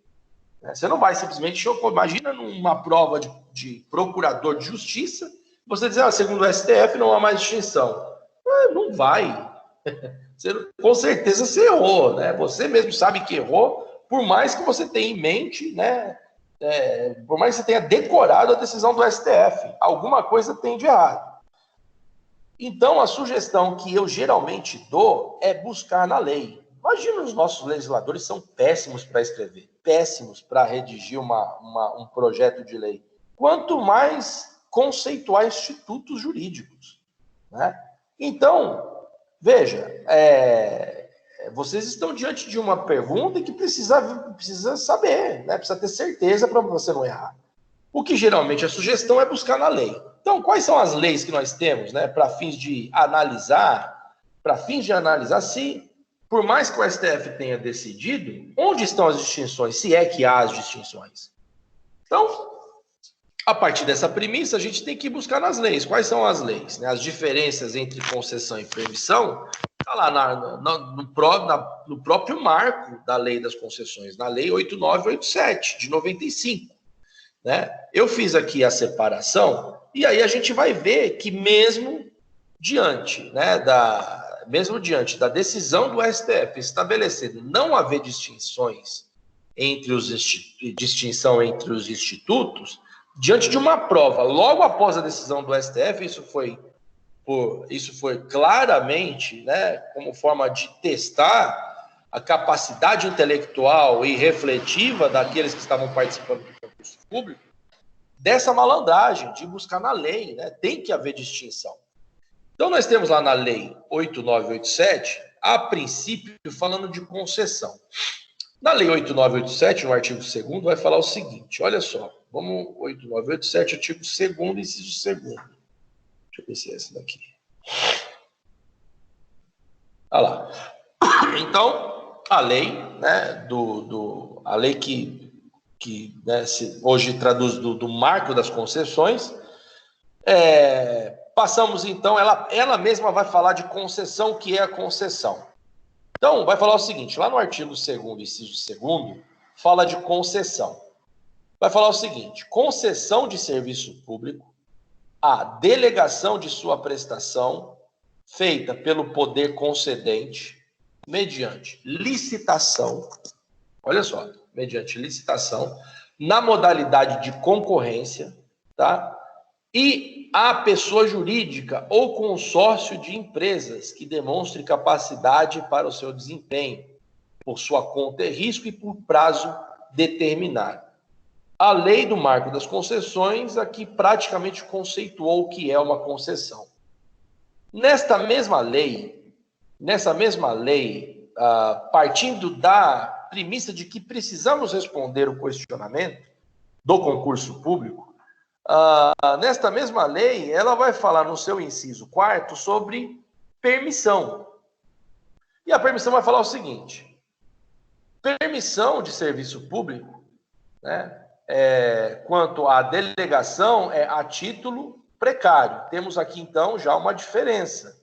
Você não vai simplesmente... Imagina numa prova de procurador de justiça, você dizer, segundo o STF, não há mais distinção. Não vai. Com certeza você errou, né? Você mesmo sabe que errou, por mais que você tenha em mente, né? Por mais que você tenha decorado a decisão do STF, alguma coisa tem de errado. Então, a sugestão que eu geralmente dou é buscar na lei. Imagina, os nossos legisladores são péssimos para escrever, péssimos para redigir um projeto de lei. Quanto mais conceituar institutos jurídicos, né? Então, veja, vocês estão diante de uma pergunta que precisa saber, né? Precisa ter certeza para você não errar. O que geralmente a sugestão é buscar na lei. Então, quais são as leis que nós temos, né, para fins de analisar se, por mais que o STF tenha decidido, onde estão as distinções, se é que há as distinções. Então, a partir dessa premissa, a gente tem que buscar nas leis. Quais são as leis? Né? As diferenças entre concessão e permissão está lá no próprio marco da lei das concessões, na lei 8987, de 95. Né? Eu fiz aqui a separação, e aí a gente vai ver que mesmo diante, né, da decisão do STF estabelecendo não haver distinção entre os institutos, diante de uma prova, logo após a decisão do STF, isso foi claramente, né, como forma de testar a capacidade intelectual e refletiva daqueles que estavam participando do concurso público, dessa malandragem de buscar na lei, né? Tem que haver distinção. Então, nós temos lá na lei 8987, a princípio, falando de concessão. Na lei 8987, no artigo 2º, vai falar o seguinte, olha só, vamos 8987, artigo 2º, inciso 2º. Deixa eu ver se é esse daqui. Olha lá. Então, a lei, né, a lei que né, hoje traduz do marco das concessões, passamos então, ela mesma vai falar de concessão, que é a concessão. Então, vai falar o seguinte, lá no artigo 2º, inciso 2º, fala de concessão. Vai falar o seguinte, concessão de serviço público, a delegação de sua prestação, feita pelo poder concedente, mediante licitação, olha só, mediante licitação, na modalidade de concorrência, tá? E a pessoa jurídica ou consórcio de empresas que demonstre capacidade para o seu desempenho, por sua conta e risco e por prazo determinado. A lei do marco das concessões aqui praticamente conceituou o que é uma concessão. Nessa mesma lei, partindo da premissa de que precisamos responder o questionamento do concurso público, nesta mesma lei, ela vai falar no seu inciso 4º sobre permissão. E a permissão vai falar o seguinte, permissão de serviço público, né, quanto à delegação, é a título precário. Temos aqui, então, já uma diferença,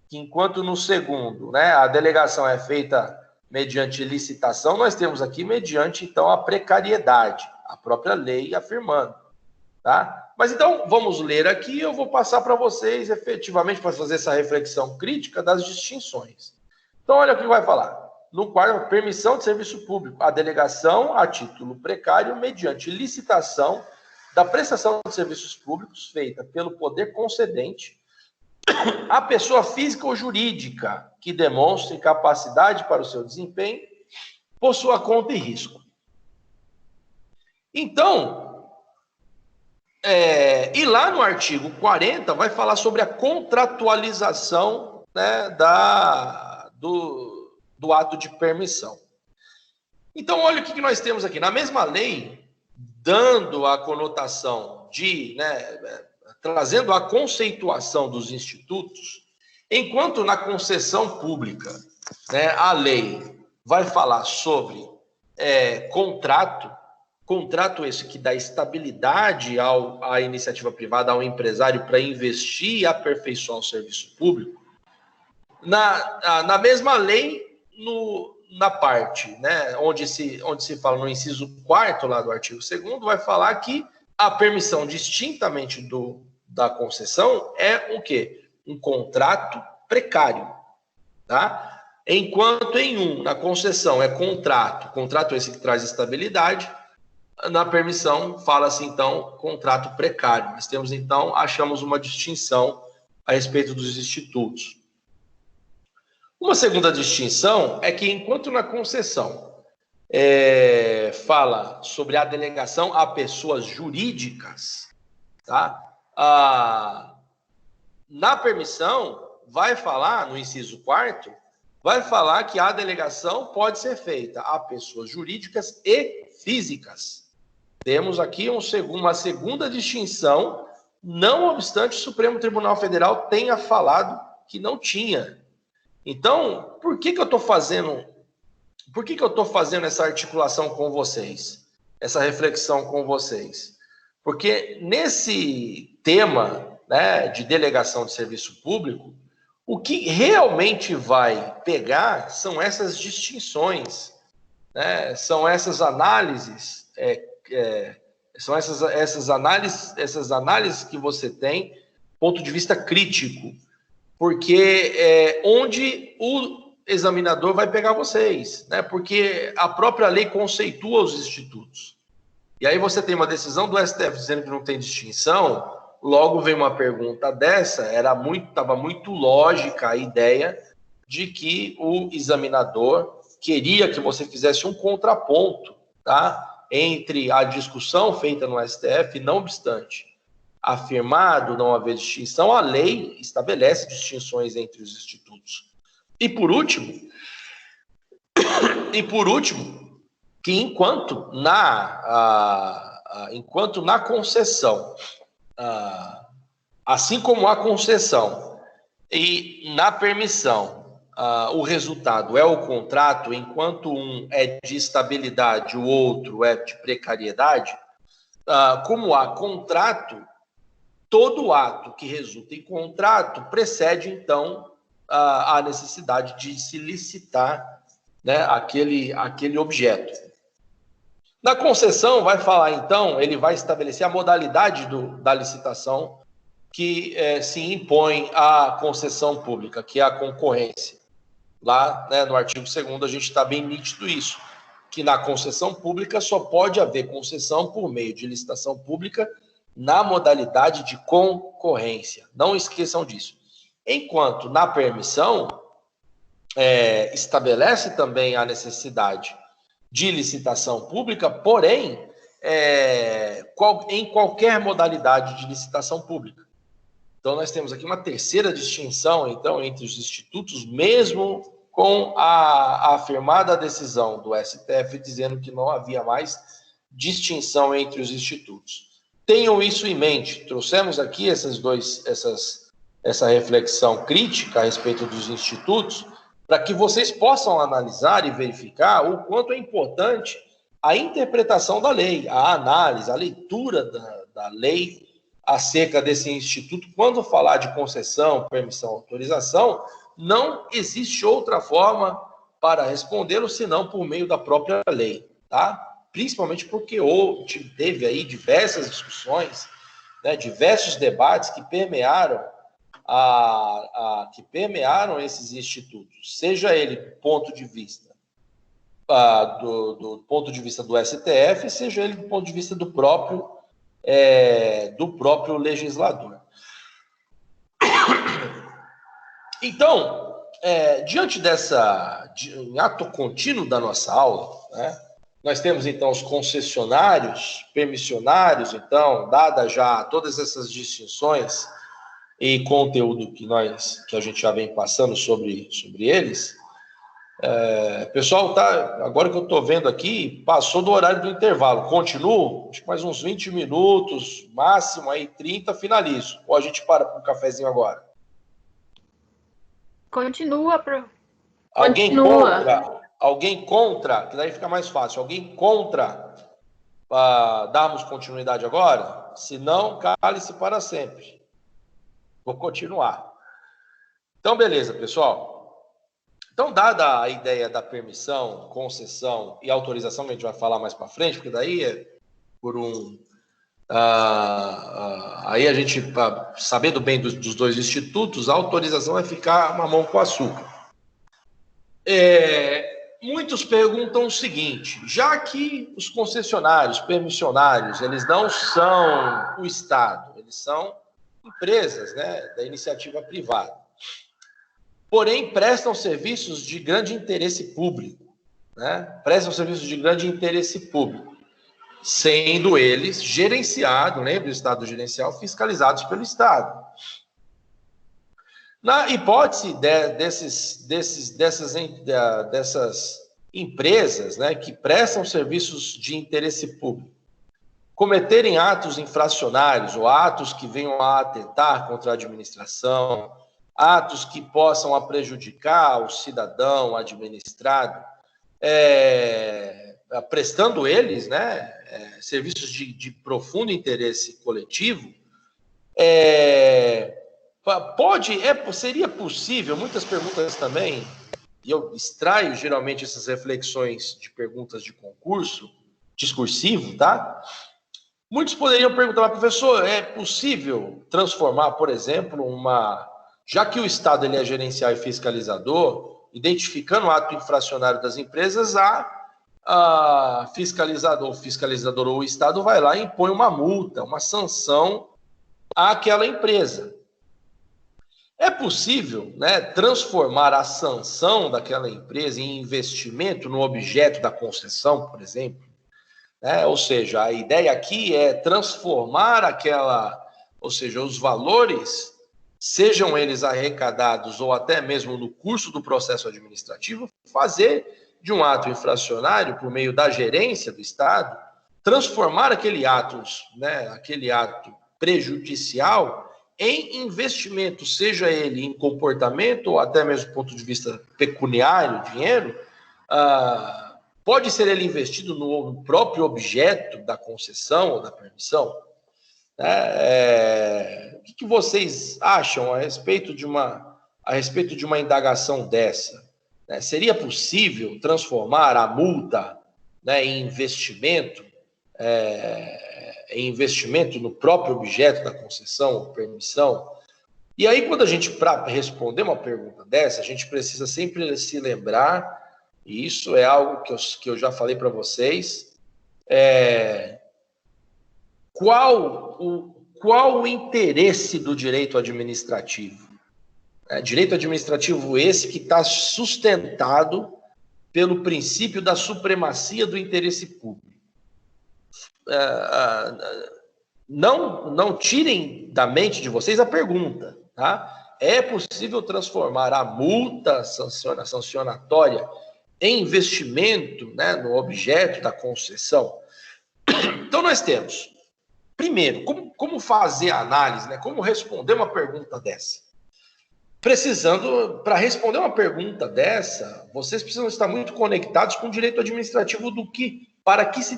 que enquanto no segundo, né, a delegação é feita mediante licitação, nós temos aqui mediante, então, a precariedade, a própria lei afirmando, tá? Mas, então, vamos ler aqui, eu vou passar para vocês, efetivamente, para fazer essa reflexão crítica das distinções. Então, olha o que vai falar. No quarto, permissão de serviço público, a delegação a título precário, mediante licitação da prestação de serviços públicos feita pelo poder concedente a pessoa física ou jurídica que demonstre capacidade para o seu desempenho por sua conta e risco. Então, e lá no artigo 40 vai falar sobre a contratualização, né, do ato de permissão. Então, olha o que nós temos aqui. Na mesma lei, dando a conotação de, trazendo a conceituação dos institutos, enquanto na concessão pública, a lei vai falar sobre contrato esse que dá estabilidade à iniciativa privada, ao empresário para investir e aperfeiçoar o serviço público. Na mesma lei, na parte, onde se fala no inciso 4º lá do artigo 2º, vai falar que a permissão, distintamente da concessão, é o quê? Um contrato precário, tá? Enquanto na concessão é contrato esse que traz estabilidade, na permissão fala-se, então, contrato precário. Nós temos, então, achamos uma distinção a respeito dos institutos. Uma segunda distinção é que, enquanto na concessão fala sobre a delegação a pessoas jurídicas, tá? Na permissão, vai falar, no inciso 4º, vai falar que a delegação pode ser feita a pessoas jurídicas e físicas. Temos aqui uma segunda distinção, não obstante o Supremo Tribunal Federal tenha falado que não tinha. Então, por que eu estou fazendo essa articulação com vocês, essa reflexão com vocês? Porque nesse tema, de delegação de serviço público, o que realmente vai pegar são essas distinções, são essas análises, são essas análises que você tem, ponto de vista crítico, porque onde o examinador vai pegar vocês, porque a própria lei conceitua os institutos. E aí você tem uma decisão do STF dizendo que não tem distinção, logo vem uma pergunta dessa, estava muito lógica a ideia de que o examinador queria que você fizesse um contraponto, tá? Entre a discussão feita no STF, não obstante afirmado não haver distinção, a lei estabelece distinções entre os institutos. E por último, que enquanto na concessão, assim como a concessão e na permissão, o resultado é o contrato, enquanto um é de estabilidade, o outro é de precariedade, como há contrato, todo ato que resulta em contrato precede, então, a necessidade de se licitar, aquele objeto. Na concessão, vai falar, então, ele vai estabelecer a modalidade da licitação que se impõe à concessão pública, que é a concorrência. Lá, no artigo 2º, a gente está bem nítido isso, que na concessão pública só pode haver concessão por meio de licitação pública na modalidade de concorrência. Não esqueçam disso. Enquanto na permissão, estabelece também a necessidade de licitação pública, porém, em qualquer modalidade de licitação pública. Então, nós temos aqui uma terceira distinção, então, entre os institutos, mesmo com a afirmada decisão do STF dizendo que não havia mais distinção entre os institutos. Tenham isso em mente. Trouxemos aqui essa reflexão crítica a respeito dos institutos, para que vocês possam analisar e verificar o quanto é importante a interpretação da lei, a análise, a leitura da lei acerca desse instituto. Quando falar de concessão, permissão, autorização, não existe outra forma para respondê-lo senão por meio da própria lei, tá? Principalmente porque teve aí diversas discussões, diversos debates que permearam esses institutos, seja ele do ponto de vista do STF, seja ele do ponto de vista do próprio legislador. Então, diante em ato contínuo da nossa aula, né, nós temos, então, os concessionários, permissionários, então, dadas já todas essas distinções e conteúdo que a gente já vem passando sobre eles. Pessoal, agora que eu estou vendo aqui, passou do horário do intervalo. Continuo? Acho que mais uns 20 minutos, máximo aí 30, finalizo. Ou a gente para para um cafezinho agora?
Continua,
Alguém contra? Que daí fica mais fácil. Alguém contra darmos continuidade agora? Se não, cale-se para sempre. Vou continuar. Então, beleza, pessoal. Então, dada a ideia da permissão, concessão e autorização, que a gente vai falar mais para frente, porque daí é por aí a gente, sabendo bem dos dois institutos, a autorização vai ficar mamão com açúcar. Muitos perguntam o seguinte: já que os concessionários, permissionários, eles não são o Estado, eles são empresas, né, da iniciativa privada, porém prestam serviços de grande interesse público, né? Prestam serviços de grande interesse público, sendo eles gerenciados, lembra do Estado gerencial, fiscalizados pelo Estado. Na hipótese dessas empresas, né, que prestam serviços de interesse público, cometerem atos infracionários ou atos que venham a atentar contra a administração, atos que possam prejudicar o cidadão administrado, prestando eles, né, serviços de profundo interesse coletivo, seria possível, muitas perguntas também, e eu extraio geralmente essas reflexões de perguntas de concurso, discursivo, tá? Muitos poderiam perguntar, professor, é possível transformar, por exemplo, já que o Estado ele é gerencial e fiscalizador, identificando o ato infracionário das empresas, a fiscalizador ou o Estado vai lá e impõe uma multa, uma sanção àquela empresa. É possível, né, transformar a sanção daquela empresa em investimento no objeto da concessão, por exemplo? Ou seja, a ideia aqui é transformar ou seja, os valores, sejam eles arrecadados ou até mesmo no curso do processo administrativo, fazer de um ato infracionário, por meio da gerência do Estado, transformar aquele ato prejudicial em investimento, seja ele em comportamento ou até mesmo do ponto de vista pecuniário, dinheiro, pode ser ele investido no próprio objeto da concessão ou da permissão. O que vocês acham a respeito de uma indagação dessa? Seria possível transformar a multa, né, em investimento no próprio objeto da concessão ou permissão? E aí, quando para responder uma pergunta dessa, a gente precisa sempre se lembrar, e isso é algo que eu já falei para vocês, qual o interesse do direito administrativo? Direito administrativo esse que está sustentado pelo princípio da supremacia do interesse público. Não tirem da mente de vocês a pergunta, tá? É possível transformar a multa sancionatória em investimento, né, no objeto da concessão? Então, nós temos, primeiro, como fazer a análise, né, como responder uma pergunta dessa? Para responder uma pergunta dessa, vocês precisam estar muito conectados com o direito administrativo para que se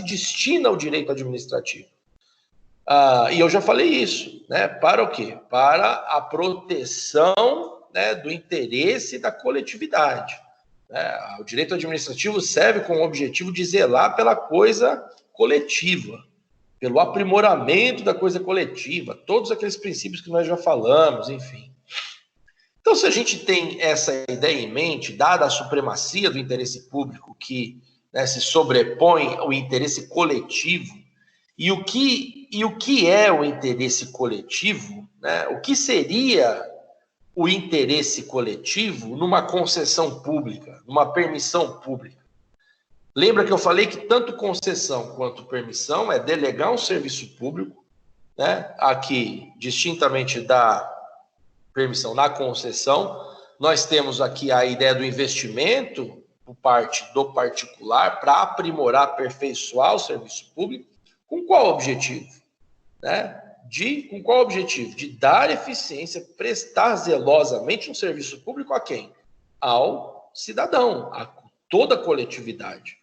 destina o direito administrativo. E eu já falei isso, né? Para o quê? Para a proteção, né, do interesse da coletividade. O direito administrativo serve com o objetivo de zelar pela coisa coletiva, pelo aprimoramento da coisa coletiva, todos aqueles princípios que nós já falamos, enfim. Então, se a gente tem essa ideia em mente, dada a supremacia do interesse público que, né, se sobrepõe ao interesse coletivo, e o que é o interesse coletivo, né? O que seria o interesse coletivo numa concessão pública, numa permissão pública. Lembra que eu falei que tanto concessão quanto permissão é delegar um serviço público, né? Aqui, distintamente da permissão na concessão, nós temos aqui a ideia do investimento por parte do particular para aprimorar, aperfeiçoar o serviço público. Com qual objetivo? Né? Com qual objetivo? De dar eficiência, prestar zelosamente um serviço público a quem? Ao cidadão, a toda a coletividade.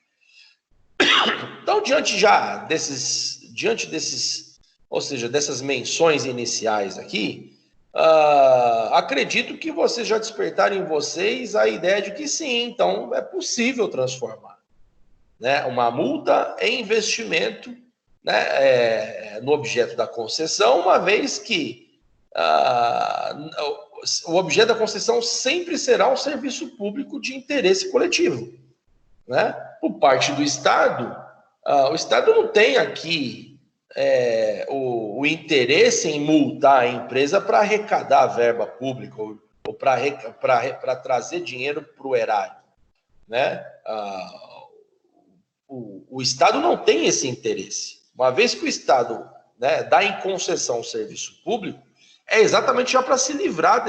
Então, diante desses, ou seja, dessas menções iniciais aqui, acredito que vocês já despertaram em vocês a ideia de que sim, então é possível transformar, né, uma multa em investimento, né, no objeto da concessão, uma vez que o objeto da concessão sempre será um serviço público de interesse coletivo, né? Por parte do Estado, o Estado não tem aqui o interesse em multar a empresa para arrecadar a verba pública ou para trazer dinheiro para o erário, né? O Estado não tem esse interesse. Uma vez que o Estado, né, dá em concessão o serviço público, é exatamente já para se livrar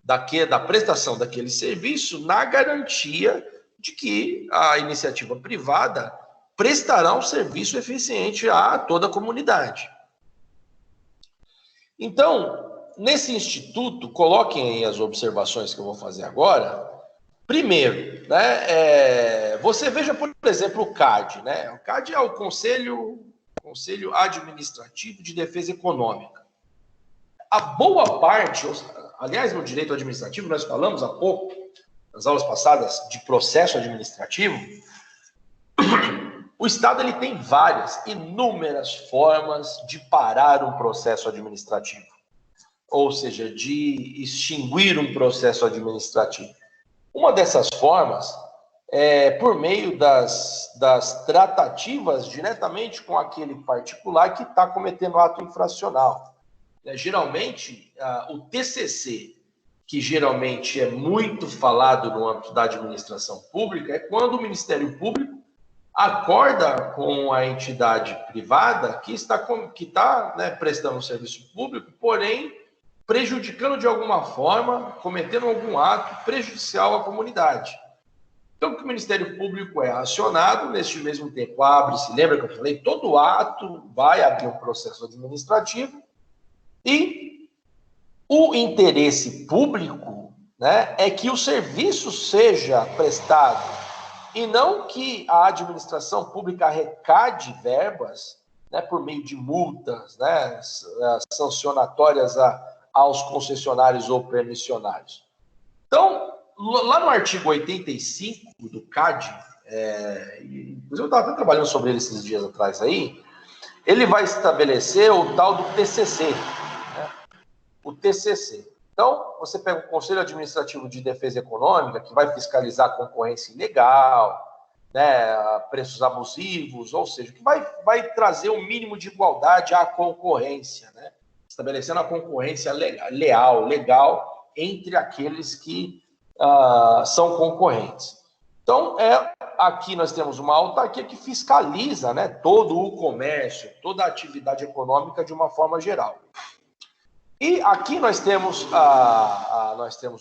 da prestação daquele serviço na garantia de que a iniciativa privada prestará um serviço eficiente a toda a comunidade. Então, nesse instituto, coloquem aí as observações que eu vou fazer agora. Primeiro, né, você veja, por exemplo, o CAD. Né? O CAD é o Conselho Administrativo de Defesa Econômica. A boa parte, aliás, no direito administrativo, nós falamos há pouco, nas aulas passadas, de processo administrativo. O Estado ele tem inúmeras formas de parar um processo administrativo, ou seja, de extinguir um processo administrativo. Uma dessas formas é por meio das tratativas diretamente com aquele particular que está cometendo ato infracional. Geralmente, o TCC, que geralmente é muito falado no âmbito da administração pública, é quando o Ministério Público acorda com a entidade privada que está né, prestando um serviço público, porém prejudicando de alguma forma, cometendo algum ato prejudicial à comunidade. Então, o Ministério Público é acionado, neste mesmo tempo abre-se, lembra que eu falei, todo ato vai abrir um processo administrativo e o interesse público, né, é que o serviço seja prestado e não que a administração pública arrecade verbas, né, por meio de multas, né, sancionatórias aos concessionários ou permissionários. Então, lá no artigo 85 do CAD, inclusive eu estava até trabalhando sobre ele esses dias atrás aí, ele vai estabelecer o tal do TCC, né, o TCC. Então, você pega o Conselho Administrativo de Defesa Econômica, que vai fiscalizar a concorrência ilegal, né, preços abusivos, ou seja, que vai trazer um mínimo de igualdade à concorrência, né, estabelecendo a concorrência legal entre aqueles que são concorrentes. Então, aqui nós temos uma autarquia que fiscaliza, né, todo o comércio, toda a atividade econômica de uma forma geral. E aqui nós temos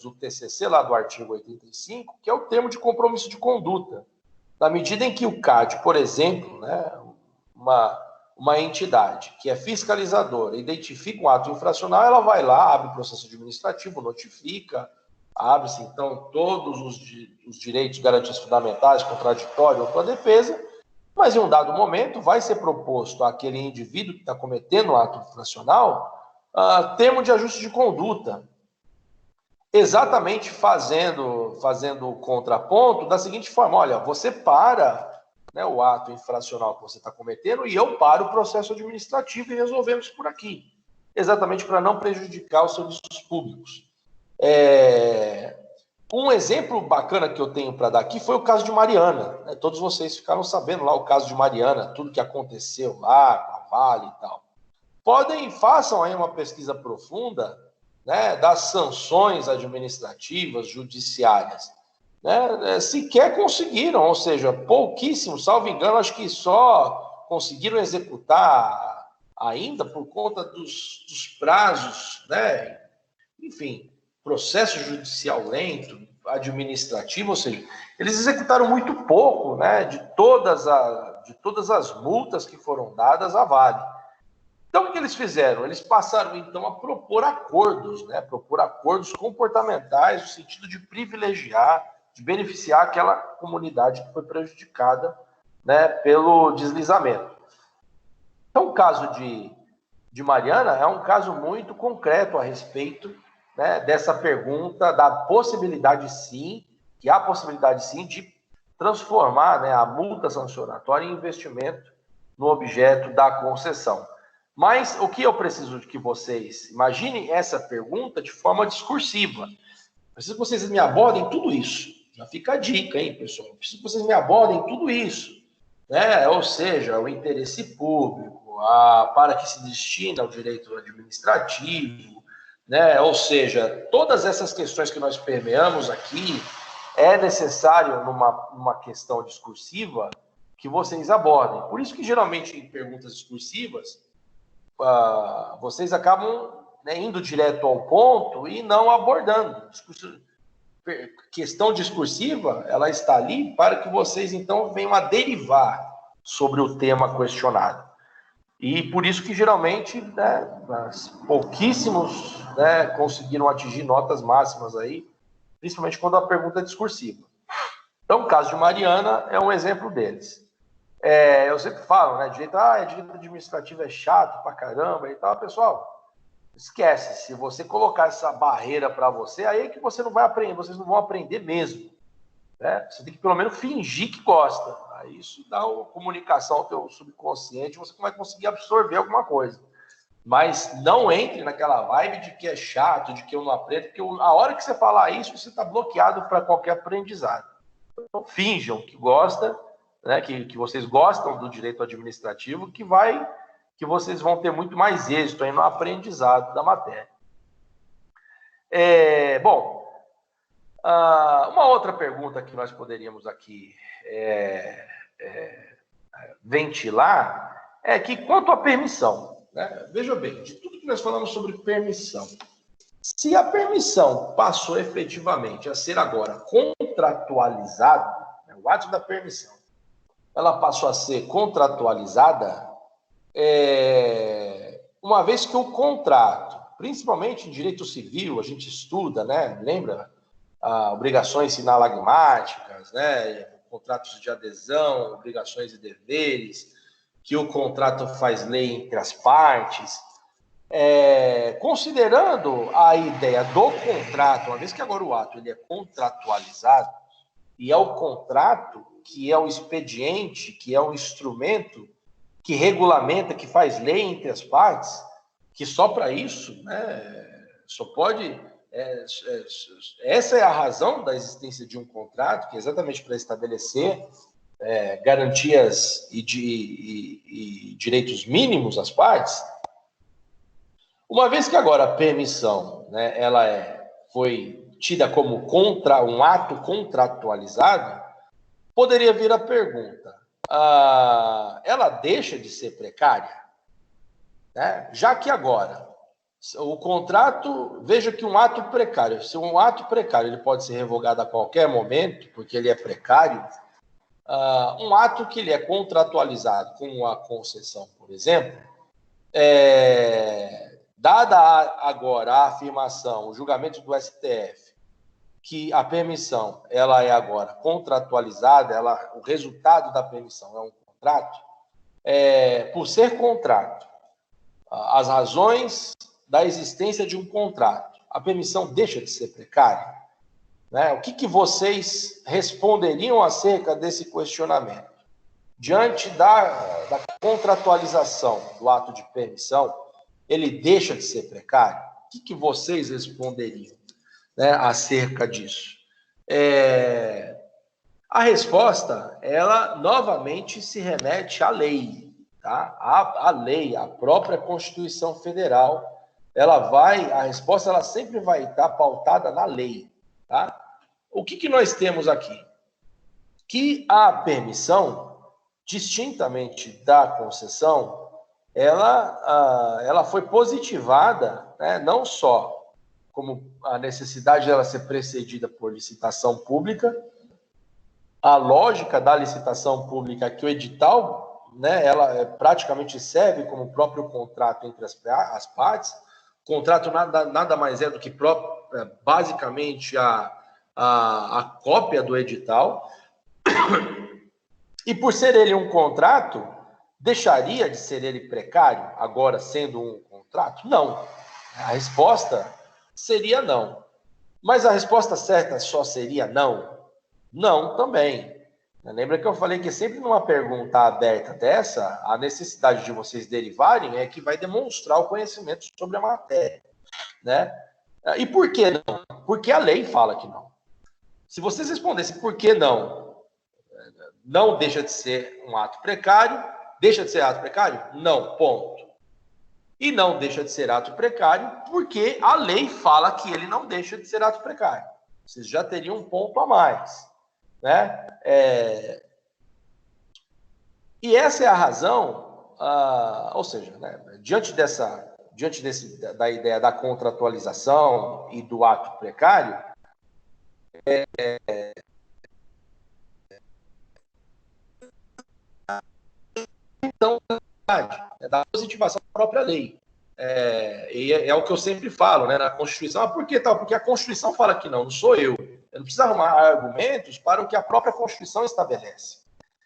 o TCC lá do artigo 85, que é o termo de compromisso de conduta. Na medida em que o CAD, por exemplo, né, uma entidade que é fiscalizadora, identifica um ato infracional, ela vai lá, abre o processo administrativo, notifica, abre-se então todos os direitos, garantias fundamentais, contraditório ou para a defesa, mas em um dado momento vai ser proposto àquele indivíduo que está cometendo o ato infracional termo de ajuste de conduta, exatamente fazendo o contraponto da seguinte forma: olha, você para, né, o ato infracional que você está cometendo e eu paro o processo administrativo e resolvemos por aqui, exatamente para não prejudicar os serviços públicos. Um exemplo bacana que eu tenho para dar aqui foi o caso de Mariana, né? Todos vocês ficaram sabendo lá o caso de Mariana, tudo que aconteceu lá, com a Vale e tal. Façam aí uma pesquisa profunda né, das sanções administrativas, judiciárias, né, sequer conseguiram, ou seja, pouquíssimos, salvo engano, acho que só conseguiram executar ainda por conta dos prazos, né, enfim, processo judicial lento, administrativo, ou seja, eles executaram muito pouco, né, de todas as multas que foram dadas à Vale. Então, o que eles fizeram? Eles passaram, então, a propor acordos, né, propor acordos comportamentais no sentido de privilegiar, de beneficiar aquela comunidade que foi prejudicada, né, pelo deslizamento. Então, o caso de Mariana é um caso muito concreto a respeito, né, dessa pergunta da possibilidade, sim, que há possibilidade, sim, de transformar, né, a multa sancionatória em investimento no objeto da concessão. Mas o que eu preciso de que vocês imaginem essa pergunta de forma discursiva. Preciso que vocês me abordem tudo isso. Já fica a dica, hein, pessoal? Preciso que vocês me abordem tudo isso, né? Ou seja, o interesse público, para que se destina o direito administrativo, né? Ou seja, todas essas questões que nós permeamos aqui, é necessário, numa questão discursiva, que vocês abordem. Por isso que, geralmente, em perguntas discursivas, vocês acabam, né, indo direto ao ponto e não abordando. Questão discursiva, ela está ali para que vocês, então, venham a derivar sobre o tema questionado. E por isso que, geralmente, né, pouquíssimos, né, conseguiram atingir notas máximas aí, principalmente quando a pergunta é discursiva. Então, o caso de Mariana é um exemplo deles. Eu sempre falo, né, direito administrativo é chato pra caramba e tal. Pessoal, esquece, se você colocar essa barreira para você, aí é que você não vai aprender, vocês não vão aprender mesmo, né? Você tem que pelo menos fingir que gosta. Aí isso dá uma comunicação ao teu subconsciente, você vai conseguir absorver alguma coisa. Mas não entre naquela vibe de que é chato, de que eu não aprendo, porque a hora que você falar isso, você está bloqueado para qualquer aprendizado. Então, finjam que gosta, né, que vocês gostam do direito administrativo, que vocês vão ter muito mais êxito aí no aprendizado da matéria. Bom, uma outra pergunta que nós poderíamos aqui ventilar é que, quanto à permissão, né, veja bem, de tudo que nós falamos sobre permissão, se a permissão passou efetivamente a ser agora contratualizada, né, o ato da permissão, ela passou a ser contratualizada, uma vez que o contrato, principalmente em direito civil, a gente estuda, né? Lembra? Obrigações sinalagmáticas, né? Contratos de adesão, obrigações e deveres, que o contrato faz lei entre as partes. Considerando a ideia do contrato, uma vez que agora o ato ele é contratualizado, e é o contrato que é o expediente, que é o instrumento que regulamenta, que faz lei entre as partes, que só para isso, né, só pode... essa é a razão da existência de um contrato, que é exatamente para estabelecer garantias e direitos mínimos às partes. Uma vez que agora a permissão, né, ela foi tida como um ato contratualizado, poderia vir a pergunta, ela deixa de ser precária? Né? Já que agora, o contrato, veja que um ato precário, se um ato precário ele pode ser revogado a qualquer momento, porque ele é precário, um ato que ele é contratualizado, como a concessão, por exemplo, dada agora a afirmação, o julgamento do STF, que a permissão ela é agora contratualizada, o resultado da permissão é um contrato, por ser contrato, as razões da existência de um contrato, a permissão deixa de ser precária? Né? O que vocês responderiam acerca desse questionamento? Diante da contratualização do ato de permissão, ele deixa de ser precário? O que vocês responderiam, né, acerca disso? A resposta, ela novamente se remete à lei, tá? A lei, a própria Constituição Federal, a resposta ela sempre vai estar pautada na lei, tá? O que nós temos aqui? Que a permissão, distintamente da concessão, ela foi positivada, né, não só como a necessidade dela ser precedida por licitação pública, a lógica da licitação pública que o edital, né, ela praticamente serve como o próprio contrato entre as partes. O contrato nada mais é do que basicamente a cópia do edital. E por ser ele um contrato, deixaria de ser ele precário, agora sendo um contrato? Não. A resposta seria não. Mas a resposta certa só seria não? Não também. Lembra que eu falei que sempre numa pergunta aberta dessa, a necessidade de vocês derivarem é que vai demonstrar o conhecimento sobre a matéria, né? E por que não? Porque a lei fala que não. Se vocês respondessem por que não, não deixa de ser um ato precário, deixa de ser ato precário? Não, ponto. E não deixa de ser ato precário porque a lei fala que ele não deixa de ser ato precário. Vocês já teriam um ponto a mais, né? E essa é a razão, ou seja, né, diante da ideia da contratualização e do ato precário, então, da positivação da própria lei. E é o que eu sempre falo, né, na Constituição. Por que tal? Porque a Constituição fala que não sou eu. Eu não preciso arrumar argumentos para o que a própria Constituição estabelece.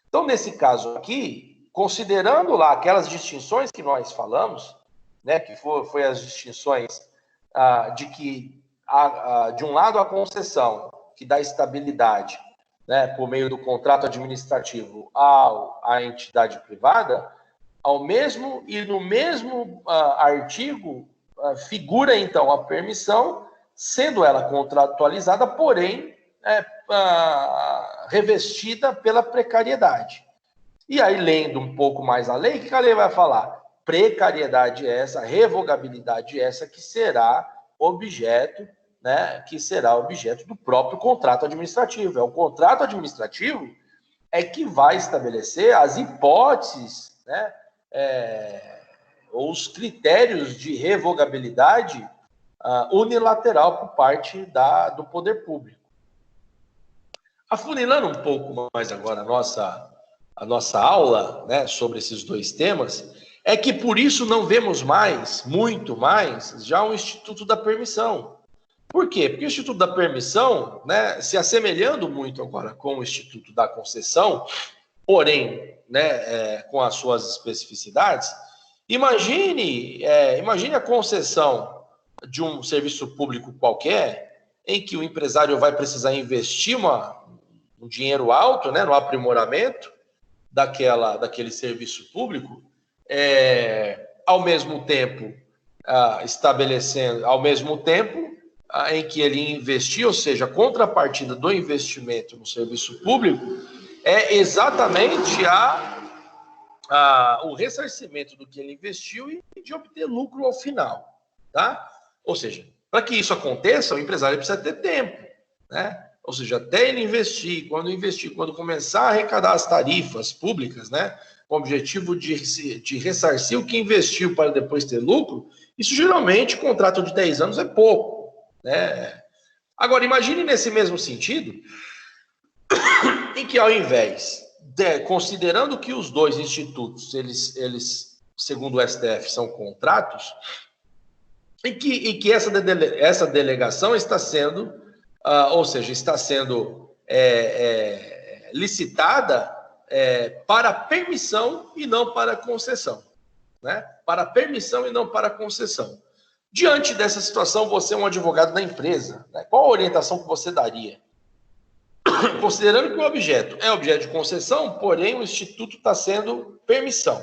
Então, nesse caso aqui, considerando lá aquelas distinções que nós falamos, né, que foi as distinções de que, de um lado, a concessão, que dá estabilidade, né, por meio do contrato administrativo à entidade privada, no mesmo artigo figura, então, a permissão, sendo ela contratualizada, porém revestida pela precariedade. E aí, lendo um pouco mais a lei, o que a lei vai falar? Precariedade essa, revogabilidade essa, que será objeto do próprio contrato administrativo. É o contrato administrativo que vai estabelecer as hipóteses, né, ou os critérios de revogabilidade unilateral por parte do poder público. Afunilando um pouco mais agora a nossa aula, né, sobre esses dois temas, é que por isso não vemos muito mais, já o Instituto da Permissão. Por quê? Porque o Instituto da Permissão, né, se assemelhando muito agora com o Instituto da Concessão, porém, né, com as suas especificidades, imagine a concessão de um serviço público qualquer, em que o empresário vai precisar investir um dinheiro alto, né, no aprimoramento daquele serviço público, ao mesmo tempo em que ele investiu, ou seja, a contrapartida do investimento no serviço público é exatamente o ressarcimento do que ele investiu e de obter lucro ao final, tá? Ou seja, para que isso aconteça, o empresário precisa ter tempo, né? Ou seja, até ele investir, quando começar a arrecadar as tarifas públicas, né, com o objetivo de ressarcir o que investiu para depois ter lucro, isso geralmente, contrato de 10 anos é pouco, né? Agora, imagine nesse mesmo sentido, em que ao invés considerando que os dois institutos, eles segundo o STF, são contratos, e que essa delegação está sendo, licitada para permissão e não para concessão, né? Para permissão e não para concessão. Diante dessa situação, você é um advogado da empresa, né? Qual a orientação que você daria? Considerando que o objeto é objeto de concessão, porém o instituto está sendo permissão,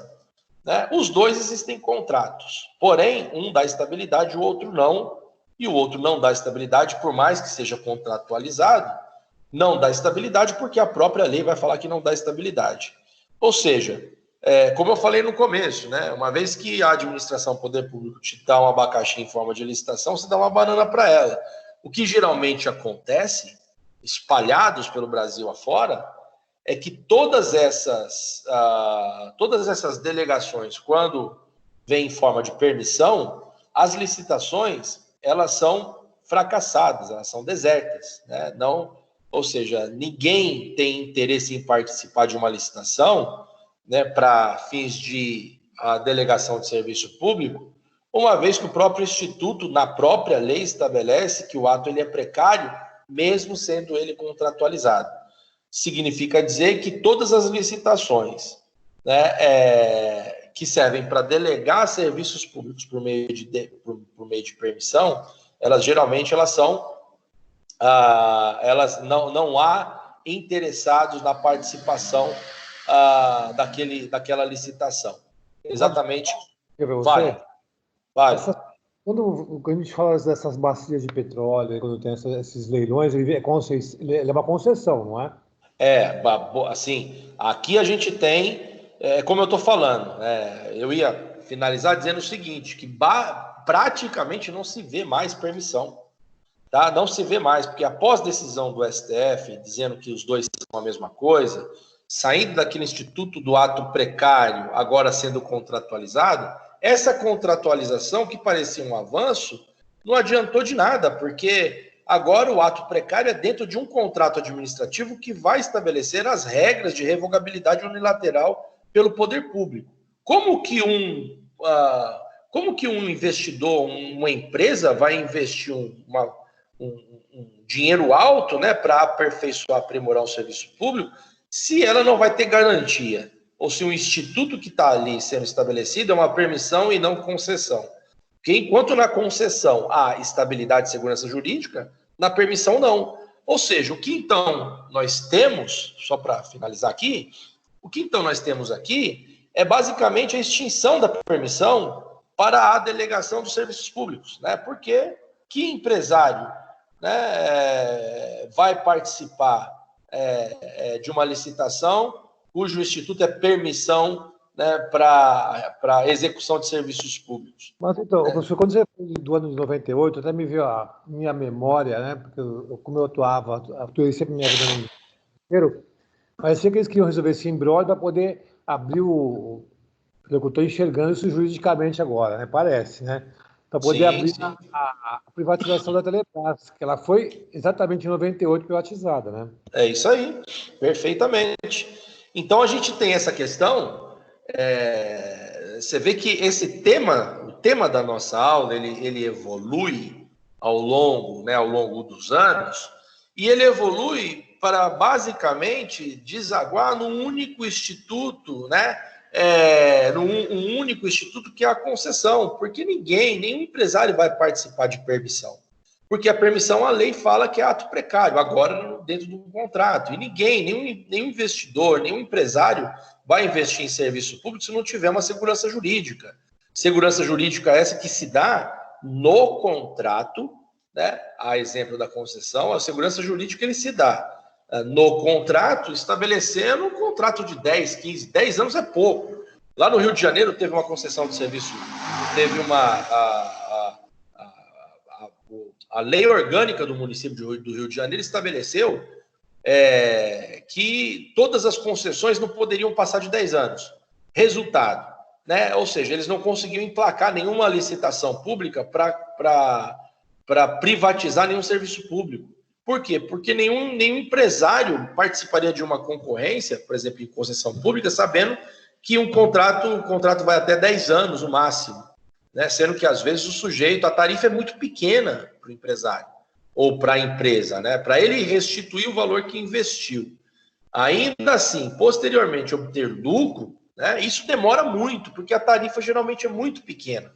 né? Os dois existem contratos, porém um dá estabilidade, o outro não, e o outro não dá estabilidade, por mais que seja contratualizado, não dá estabilidade porque a própria lei vai falar que não dá estabilidade. Ou seja, como eu falei no começo, né? Uma vez que a administração, poder público, te dá um abacaxi em forma de licitação, você dá uma banana para ela. O que geralmente acontece, espalhados pelo Brasil afora, é que todas essas delegações, quando vêm em forma de permissão, as licitações, elas são fracassadas, elas são desertas, né? Não, ou seja, ninguém tem interesse em participar de uma licitação, né, para fins de delegação de serviço público, uma vez que o próprio Instituto, na própria lei, estabelece que o ato ele é precário, mesmo sendo ele contratualizado. Significa dizer que todas as licitações, né, que servem para delegar serviços públicos por meio de permissão, elas geralmente são, elas não há interessados na participação daquela licitação. Exatamente. Vale.
Quando a gente fala dessas bacias de petróleo, quando tem esses leilões, ele é uma concessão, não é?
Assim, aqui a gente tem, como eu estou falando, eu ia finalizar dizendo o seguinte, que praticamente não se vê mais permissão, tá? Não se vê mais, porque após decisão do STF, dizendo que os dois são a mesma coisa, saindo daquele instituto do ato precário, agora sendo contratualizado, essa contratualização, que parecia um avanço, não adiantou de nada, porque agora o ato precário é dentro de um contrato administrativo que vai estabelecer as regras de revogabilidade unilateral pelo poder público. Como que um investidor, uma empresa vai investir um dinheiro alto, né, para aperfeiçoar, aprimorar o serviço público, se ela não vai ter garantia? Ou se o instituto que está ali sendo estabelecido é uma permissão e não concessão. Porque enquanto na concessão há estabilidade e segurança jurídica, na permissão não. Ou seja, o que então nós temos, só para finalizar aqui, o que então nós temos aqui é basicamente a extinção da permissão para a delegação dos serviços públicos, né? Porque que empresário, né, vai participar de uma licitação cujo instituto é permissão, né, para execução de serviços públicos?
Mas então, professor, quando você falou do ano de 98, até me veio a minha memória, né? Porque como eu atuei sempre minha vida no Ministério, parecia que eles queriam resolver esse imbróglio para poder abrir o. Eu estou enxergando isso juridicamente agora, né? Parece, né? Para poder abrir a privatização da Telebrás, que ela foi exatamente em 98 privatizada, né?
É isso aí, perfeitamente. Então a gente tem essa questão, você vê que o tema da nossa aula, ele evolui ao longo dos anos, e ele evolui para basicamente desaguar num único instituto, né? Num único instituto que é a concessão, porque nenhum empresário vai participar de permissão. Porque a permissão, a lei fala que é ato precário, agora dentro do contrato. E nenhum investidor, nenhum empresário vai investir em serviço público se não tiver uma segurança jurídica. Segurança jurídica essa que se dá no contrato, né? A exemplo da concessão, a segurança jurídica ele se dá no contrato, estabelecendo um contrato de 10, 15, 10 anos é pouco. Lá no Rio de Janeiro teve uma concessão de serviço, teve a lei orgânica do município do Rio de Janeiro estabeleceu que todas as concessões não poderiam passar de 10 anos. Resultado, né? Ou seja, eles não conseguiam emplacar nenhuma licitação pública para privatizar nenhum serviço público. Por quê? Porque nenhum empresário participaria de uma concorrência, por exemplo, em concessão pública, sabendo que o contrato vai até 10 anos, no máximo. Né? Sendo que, às vezes, a tarifa é muito pequena para o empresário ou para a empresa, né? Para ele restituir o valor que investiu. Ainda assim, posteriormente, obter lucro, né? Isso demora muito, porque a tarifa geralmente é muito pequena.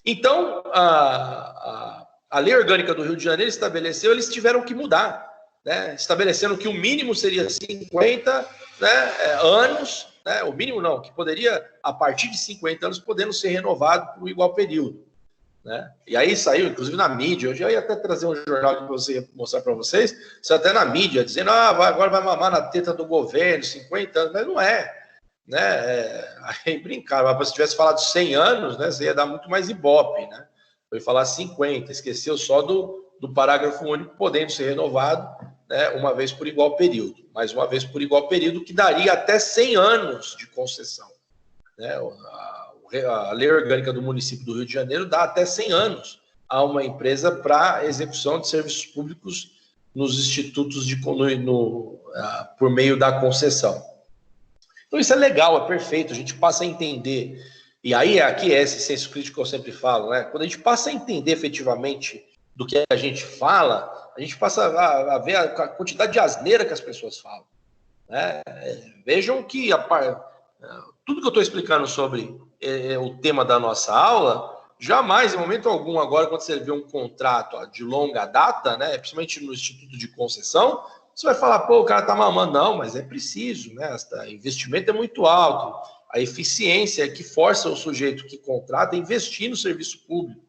Então, a lei orgânica do Rio de Janeiro estabeleceu, eles tiveram que mudar, né? Estabelecendo que o mínimo seria 50, né, anos, né? O mínimo não, que poderia, a partir de 50 anos, podendo ser renovado por um igual período, né? E aí saiu, inclusive na mídia, eu já ia até trazer um jornal que você ia mostrar para vocês, saiu até na mídia, dizendo, agora vai mamar na teta do governo, 50 anos, mas não é. né? Aí brincaram, mas se tivesse falado 100 anos, né, você ia dar muito mais ibope, né? Foi falar 50, esqueceu só do parágrafo único, podendo ser renovado, né, uma vez por igual período. Mais uma vez por igual período, que daria até 100 anos de concessão, né? A lei orgânica do município do Rio de Janeiro dá até 100 anos a uma empresa para execução de serviços públicos nos institutos por meio da concessão. Então isso é legal, é perfeito, a gente passa a entender, e aí aqui é esse senso crítico que eu sempre falo, né? Quando a gente passa a entender efetivamente do que a gente fala, a gente passa a ver a quantidade de asneira que as pessoas falam, né? Vejam que tudo que eu estou explicando sobre o tema da nossa aula, jamais, em momento algum, agora, quando você vê um contrato de longa data, né, principalmente no Instituto de Concessão, você vai falar, pô, o cara tá mamando. Não, mas é preciso, né? O investimento é muito alto. A eficiência é que força o sujeito que contrata a investir no serviço público.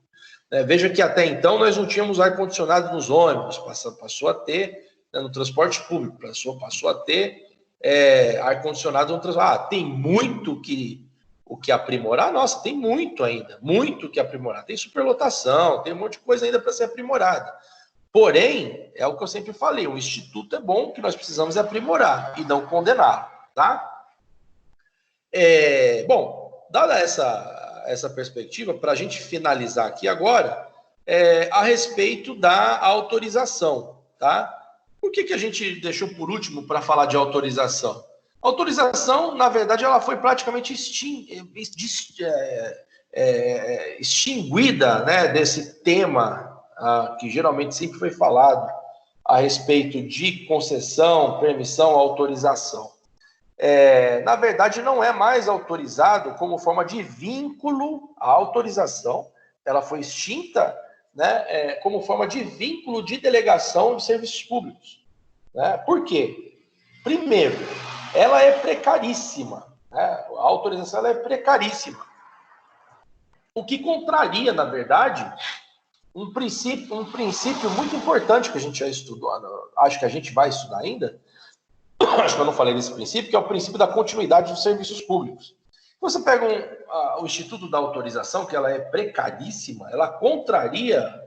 Veja que até então nós não tínhamos ar-condicionado nos ônibus, passou a ter, né, no transporte público, passou a ter ar-condicionado no transporte. Tem muito o que aprimorar? Nossa, tem muito ainda, muito o que aprimorar. Tem superlotação, tem um monte de coisa ainda para ser aprimorada. Porém, é o que eu sempre falei, o Instituto é bom, o que nós precisamos é aprimorar e não condenar, tá? Bom, dada essa perspectiva, para a gente finalizar aqui agora, a respeito da autorização, tá? Por que a gente deixou por último para falar de autorização? A autorização, na verdade, ela foi praticamente extinguida, né, desse tema que geralmente sempre foi falado a respeito de concessão, permissão, autorização. Na verdade, não é mais autorizado como forma de vínculo à autorização. Ela foi extinta, né, como forma de vínculo de delegação de serviços públicos. Né? Por quê? Primeiro, ela é precaríssima. Né? A autorização ela é precaríssima. O que contraria, na verdade, um princípio muito importante que a gente já estudou, acho que a gente vai estudar ainda, acho que eu não falei desse princípio, que é o princípio da continuidade dos serviços públicos. Você pega o Instituto da Autorização, que ela é precaríssima, ela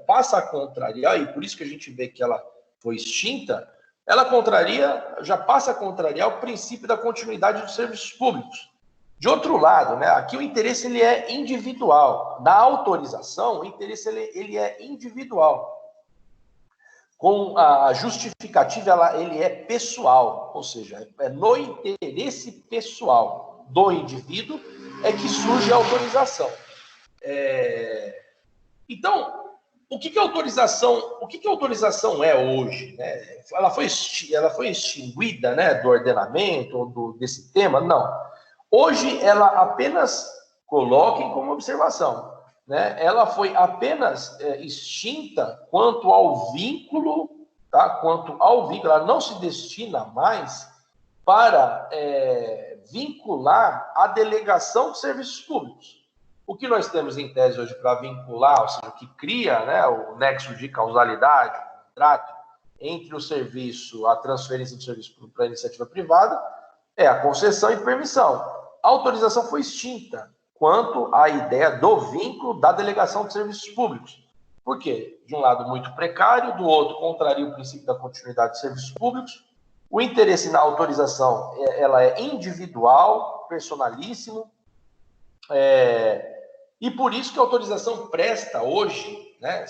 passa a contrariar, e por isso que a gente vê que ela foi extinta, já passa a contrariar o princípio da continuidade dos serviços públicos. De outro lado, né, aqui o interesse ele é individual. Na autorização, o interesse ele é individual. Com a justificativa, ele é pessoal, ou seja, é no interesse pessoal do indivíduo é que surge a autorização. Então, o que a autorização é hoje? Né? Ela foi extinguida, né, do ordenamento ou desse tema? Não. Hoje, ela apenas, coloquem como observação, né? Ela foi apenas extinta quanto ao vínculo, tá? Ela não se destina mais para vincular a delegação de serviços públicos. O que nós temos em tese hoje para vincular, ou seja, o que cria, né, o nexo de causalidade, o contrato entre o serviço, a transferência do serviço para a iniciativa privada, é a concessão e permissão. A autorização foi extinta quanto à ideia do vínculo da delegação de serviços públicos. Por quê? De um lado, muito precário, do outro, contraria o princípio da continuidade de serviços públicos. O interesse na autorização ela é individual, personalíssimo, e por isso que a autorização presta hoje, né,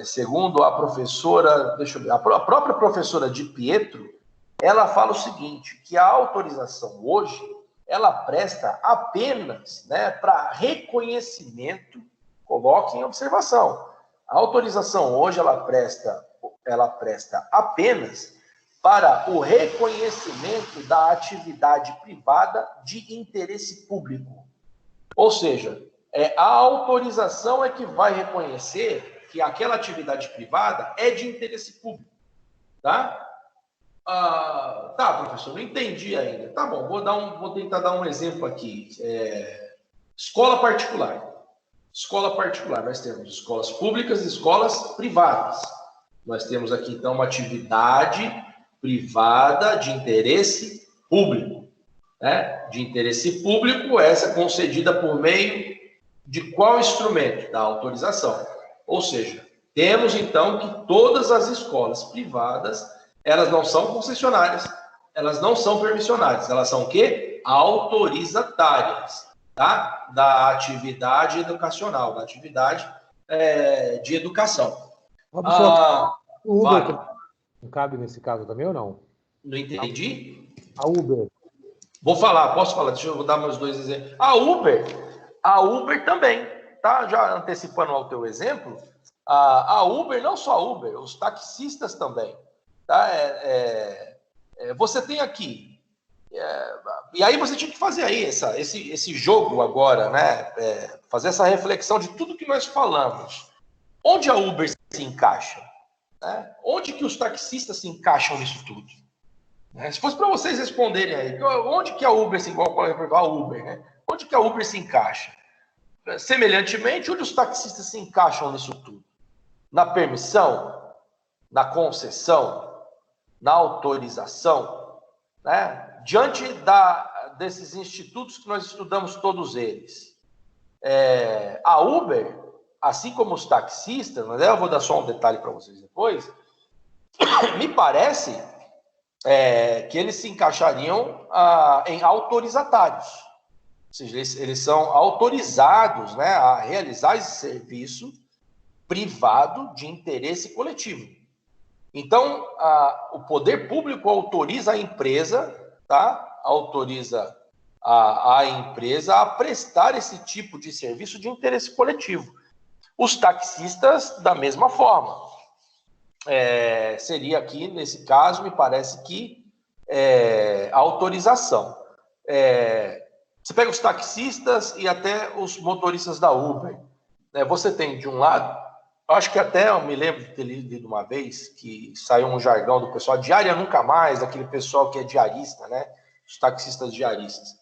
segundo a professora, a própria professora Di Pietro, ela fala o seguinte, que a autorização hoje, ela presta apenas, né, para reconhecimento, coloque em observação. A autorização hoje, ela presta apenas para o reconhecimento da atividade privada de interesse público. Ou seja, a autorização é que vai reconhecer que aquela atividade privada é de interesse público, tá? Tá, professor, não entendi ainda. Tá bom, vou tentar dar um exemplo aqui. Escola particular. Escola particular, nós temos escolas públicas e escolas privadas. Nós temos aqui, então, uma atividade privada de interesse público. né, de interesse público, essa é concedida por meio de qual instrumento? Da autorização. Ou seja, temos então que todas as escolas privadas, elas não são concessionárias, elas não são permissionárias, elas são o quê? Autorizatárias, tá? Da atividade educacional, da atividade de educação.
O Uber
vale.
não cabe nesse caso também ou não?
Não entendi?
A Uber.
Vou falar, posso falar? Deixa eu dar meus dois exemplos. A Uber também, tá? Já antecipando ao teu exemplo, a Uber, não só a Uber, os taxistas também, tá? Você tem aqui, e aí você tinha que fazer aí esse jogo agora, né? Fazer essa reflexão de tudo que nós falamos. Onde a Uber se encaixa? Né? Onde que os taxistas se encaixam nisso tudo? Se fosse para vocês responderem aí, onde que a Uber se igual a Uber, né? Onde que a Uber se encaixa? Semelhantemente, onde os taxistas se encaixam nisso tudo? Na permissão, na concessão, na autorização, né? Diante desses institutos que nós estudamos todos eles. A Uber, assim como os taxistas, mas eu vou dar só um detalhe para vocês depois, me parece que eles se encaixariam em autorizatários. Ou seja, eles são autorizados, né, a realizar esse serviço privado de interesse coletivo. Então, o poder público autoriza a empresa, tá? Autoriza a empresa a prestar esse tipo de serviço de interesse coletivo. Os taxistas, da mesma forma. Seria aqui, nesse caso, me parece que a autorização. Você pega os taxistas e até os motoristas da Uber. Você tem, de um lado, acho que até eu me lembro de ter lido uma vez que saiu um jargão do pessoal, diária nunca mais, aquele pessoal que é diarista, né? Os taxistas diaristas.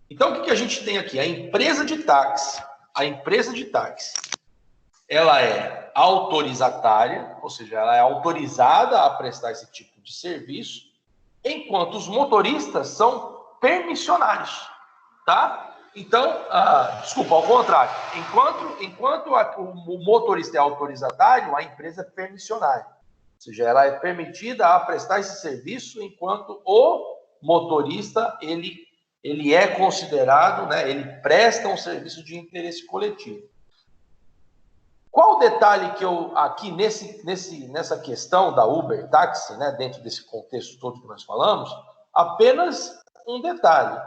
Então, o que a gente tem aqui? A empresa de táxi, ela é autorizatária, ou seja, ela é autorizada a prestar esse tipo de serviço, enquanto os motoristas são permissionários, tá? Então, desculpa, ao contrário, enquanto o motorista é autorizatário, a empresa é permissionária, ou seja, ela é permitida a prestar esse serviço, enquanto o motorista, ele é considerado, né, ele presta um serviço de interesse coletivo. Qual o detalhe que eu, aqui nessa questão da Uber Táxi, né, dentro desse contexto todo que nós falamos, apenas um detalhe,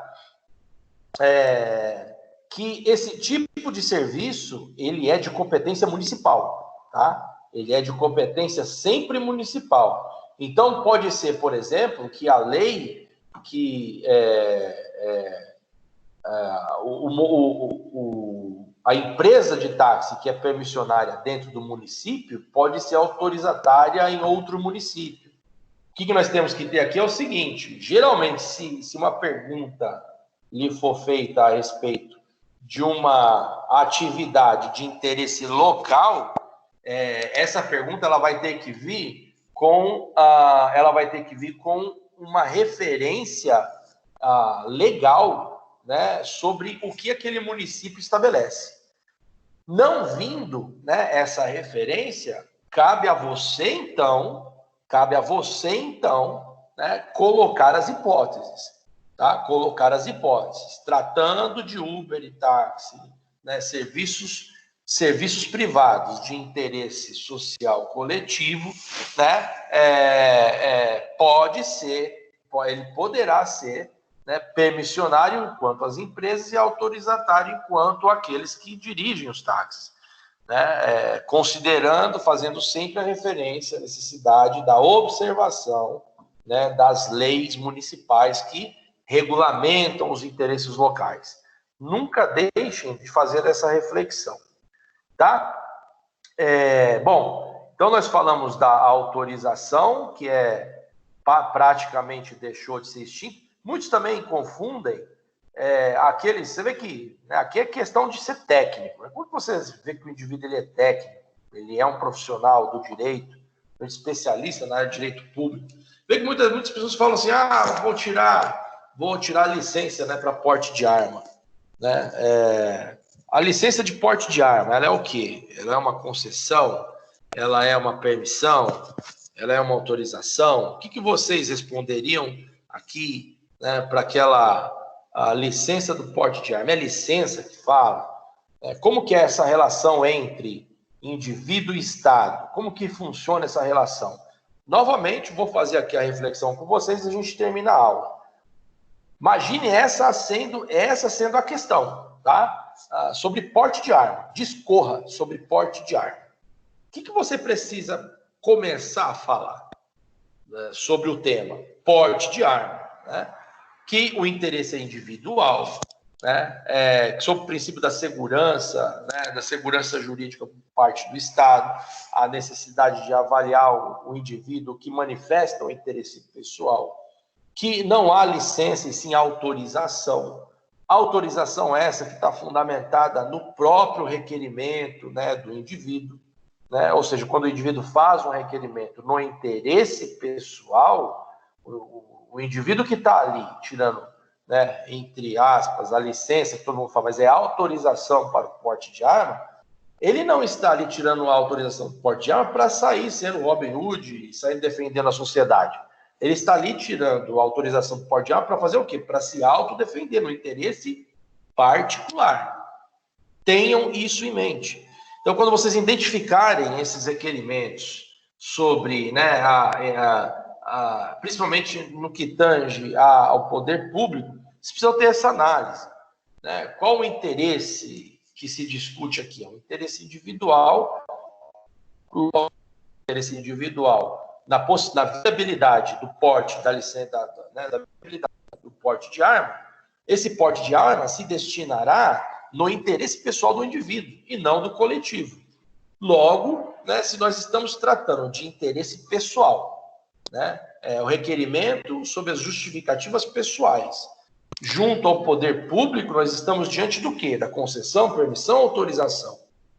que esse tipo de serviço, ele é de competência municipal, tá? Ele é de competência sempre municipal. Então, pode ser, por exemplo, que a lei que a empresa de táxi que é permissionária dentro do município pode ser autorizatária em outro município. O que nós temos que ter aqui é o seguinte, geralmente, se uma pergunta lhe for feita a respeito de uma atividade de interesse local, essa pergunta ela vai ter que vir com uma referência legal, né, sobre o que aquele município estabelece. Não vindo, né, essa referência, cabe a você então, né, colocar as hipóteses, tá? Colocar as hipóteses, tratando de Uber e táxi, né, serviços privados de interesse social coletivo, né, ele poderá ser, né, permissionário enquanto as empresas e autorizatário enquanto aqueles que dirigem os táxis, né, fazendo sempre a referência à necessidade da observação, né, das leis municipais que regulamentam os interesses locais. Nunca deixem de fazer essa reflexão, tá? Bom, então nós falamos da autorização, que praticamente deixou de ser extinto. Muitos também confundem você vê que, né, aqui é questão de ser técnico. Quando você vê que o indivíduo ele é técnico, ele é um profissional do direito, um especialista na área de direito público, vê que muitas pessoas falam assim, vou tirar vou tirar a licença, né, para porte de arma. Né? A licença de porte de arma, ela é o quê? Ela é uma concessão? Ela é uma permissão? Ela é uma autorização? O que vocês responderiam aqui, né, para aquela a licença do porte de arma? É licença que fala? Como que é essa relação entre indivíduo e Estado? Como que funciona essa relação? Novamente, vou fazer aqui a reflexão com vocês e a gente termina a aula. Imagine essa sendo a questão, tá? Sobre porte de arma. Discorra sobre porte de arma. O que você precisa começar a falar, né, sobre o tema porte de arma, né? Que o interesse é individual, né? Sobre o princípio da segurança, né, da segurança jurídica por parte do Estado, a necessidade de avaliar o indivíduo que manifesta o interesse pessoal, que não há licença e sim autorização. Autorização essa que está fundamentada no próprio requerimento, né, do indivíduo, né? Ou seja, quando o indivíduo faz um requerimento no interesse pessoal, o indivíduo que está ali tirando, né, entre aspas, a licença, que todo mundo fala, mas é autorização para o porte de arma, ele não está ali tirando a autorização do porte de arma para sair sendo Robin Hood e sair defendendo a sociedade. Ele está ali tirando a autorização do porte de arma para fazer o quê? Para se autodefender no interesse particular. Tenham isso em mente. Então, quando vocês identificarem esses requerimentos sobre, né, principalmente no que tange ao poder público, vocês precisam ter essa análise, né? Qual o interesse que se discute aqui? É um interesse individual, na viabilidade do porte da licença, né, da viabilidade do porte de arma. Esse porte de arma se destinará no interesse pessoal do indivíduo e não do coletivo. Logo, né, se nós estamos tratando de interesse pessoal, né, o requerimento sobre as justificativas pessoais, junto ao poder público, nós estamos diante do quê? Da concessão, permissão ou autorização?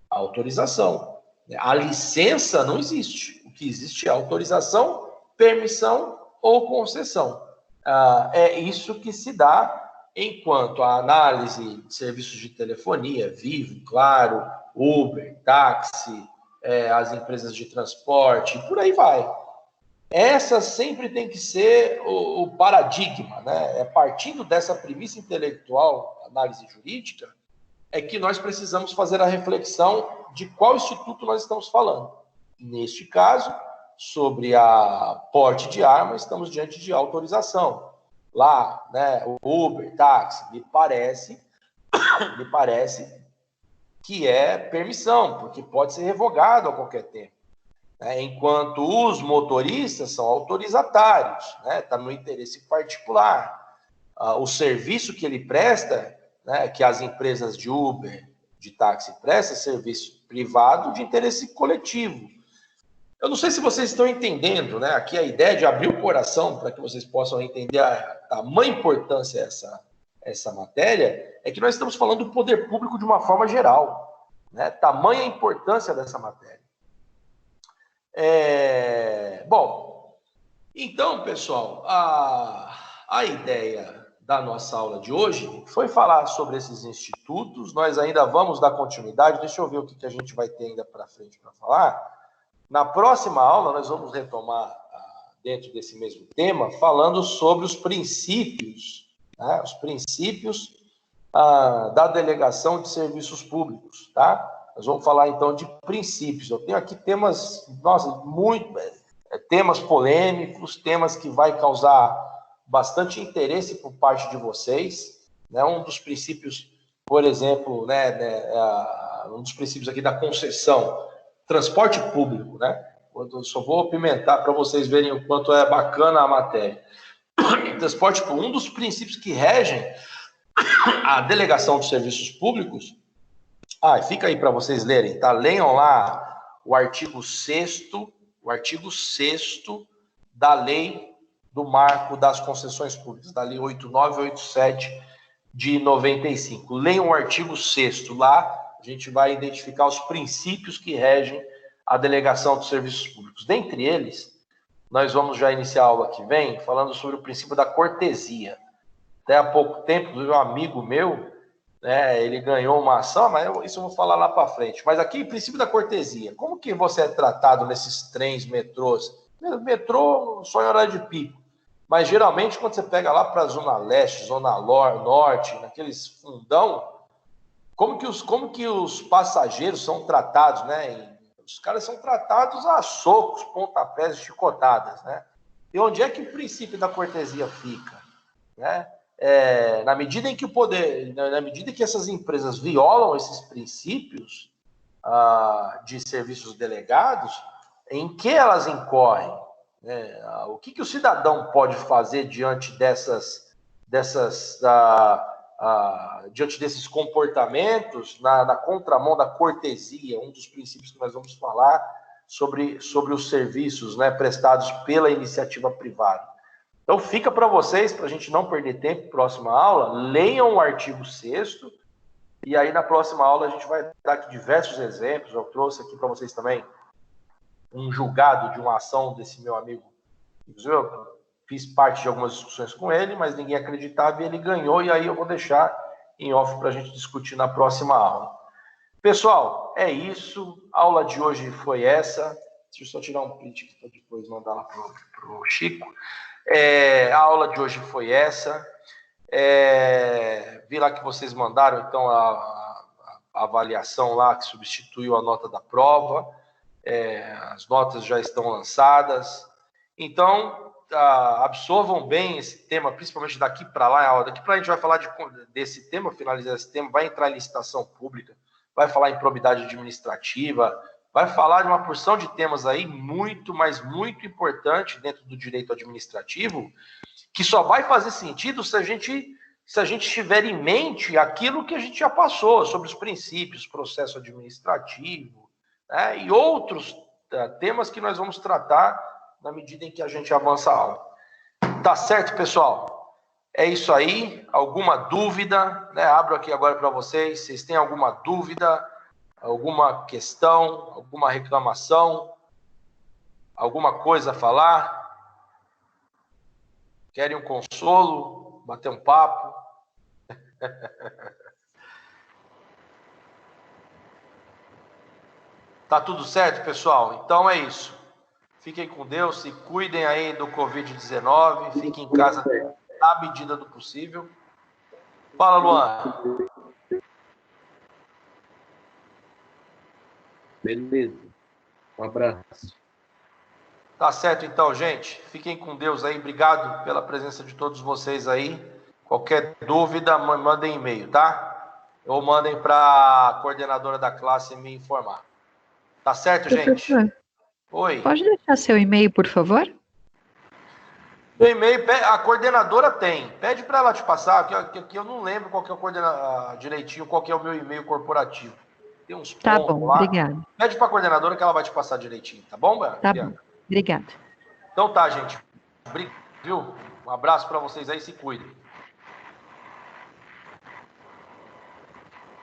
A autorização. A licença não existe. O que existe é autorização, permissão ou concessão. É isso que se dá enquanto a análise de serviços de telefonia, Vivo, Claro, Uber, táxi, as empresas de transporte, por aí vai. Essa sempre tem que ser o paradigma, né? Partindo dessa premissa intelectual, análise jurídica, é que nós precisamos fazer a reflexão de qual instituto nós estamos falando. Neste caso, sobre a porte de arma, estamos diante de autorização. Lá, né, o Uber, táxi, me parece que é permissão, porque pode ser revogado a qualquer tempo. Enquanto os motoristas são autorizatários, né? Está no interesse particular. O serviço que ele presta, né, que as empresas de Uber, de táxi prestam, serviço privado de interesse coletivo. Eu não sei se vocês estão entendendo, né? Aqui a ideia de abrir o coração para que vocês possam entender a tamanha importância essa matéria, é que nós estamos falando do poder público de uma forma geral, né? Tamanha importância dessa matéria. Bom, então, pessoal, a ideia da nossa aula de hoje foi falar sobre esses institutos. Nós ainda vamos dar continuidade. Deixa eu ver o que a gente vai ter ainda para frente para falar. Na próxima aula, nós vamos retomar, dentro desse mesmo tema, falando sobre os princípios, né? Os princípios da delegação de serviços públicos, tá? Nós vamos falar, então, de princípios. Eu tenho aqui temas, temas polêmicos, temas que vai causar bastante interesse por parte de vocês, né? Um dos princípios, por exemplo, um dos princípios aqui da concessão, transporte público, né? Eu só vou apimentar para vocês verem o quanto é bacana a matéria. Transporte público, um dos princípios que regem a delegação de serviços públicos. Fica aí para vocês lerem, tá? Leiam lá o artigo 6º, da Lei do Marco das Concessões Públicas, da Lei 8987 de 95. Leiam o artigo 6º lá, a gente vai identificar os princípios que regem a delegação de serviços públicos. Dentre eles, nós vamos já iniciar a aula que vem falando sobre o princípio da cortesia. até há pouco tempo, inclusive um amigo meu, né, ele ganhou uma ação, mas isso eu vou falar lá para frente. Mas aqui, princípio da cortesia. Como que você é tratado nesses trens, metrôs? Metrô só em horário de pico. Mas, geralmente, quando você pega lá para a Zona Leste, Zona Norte, naqueles fundão, como que os passageiros são tratados, né? Os caras são tratados a socos, pontapés e chicotadas, né? E onde é que o princípio da cortesia fica, né? Na medida em que na medida em que essas empresas violam esses princípios de serviços delegados, em que elas incorrem? Né? O que o cidadão pode fazer diante diante desses comportamentos na contramão da cortesia, um dos princípios que nós vamos falar sobre os serviços, né, prestados pela iniciativa privada. Então, fica para vocês, para a gente não perder tempo, próxima aula, leiam o artigo 6º, e aí na próxima aula a gente vai dar aqui diversos exemplos. Eu trouxe aqui para vocês também um julgado de uma ação desse meu amigo. Inclusive, eu fiz parte de algumas discussões com ele, mas ninguém acreditava e ele ganhou, e aí eu vou deixar em off para a gente discutir na próxima aula. Pessoal, é isso. A aula de hoje foi essa. Deixa eu só tirar um print aqui para depois mandar lá para o Chico. A aula de hoje foi essa. Vi lá que vocês mandaram, então, a avaliação lá que substituiu a nota da prova. As notas já estão lançadas. Então, absorvam bem esse tema, principalmente daqui para lá. Daqui para lá a gente vai falar desse tema, finalizar esse tema, vai entrar em licitação pública, vai falar em probidade administrativa, vai falar de uma porção de temas aí muito, mas muito importante dentro do direito administrativo, que só vai fazer sentido se a gente tiver em mente aquilo que a gente já passou, sobre os princípios, processo administrativo, né, e outros temas que nós vamos tratar na medida em que a gente avança a aula. Tá certo, pessoal? É isso aí. Alguma dúvida, né? Abro aqui agora para vocês. Vocês têm alguma dúvida, alguma questão, alguma reclamação, alguma coisa a falar? Querem um consolo? Bater um papo? Tá tudo certo, pessoal? Então é isso. Fiquem com Deus, se cuidem aí do Covid-19, fiquem em casa na medida do possível. Fala, Luan.
Beleza. Um abraço.
Tá certo, então, gente. Fiquem com Deus aí. Obrigado pela presença de todos vocês aí. Qualquer dúvida, mandem e-mail, tá? Ou mandem para a coordenadora da classe me informar. Tá certo, gente? Oi.
Pode deixar seu e-mail, por favor?
Meu e-mail, a coordenadora tem. Pede para ela te passar, que eu não lembro qual que é direitinho, qual que é o meu e-mail corporativo. Tem uns pontos
tá bom,
lá.
Obrigada.
Pede para a coordenadora que ela vai te passar direitinho, tá bom, Bianca?
Tá bom, obrigada.
Então tá, gente. Obrigado, viu? Um abraço para vocês aí, se cuidem.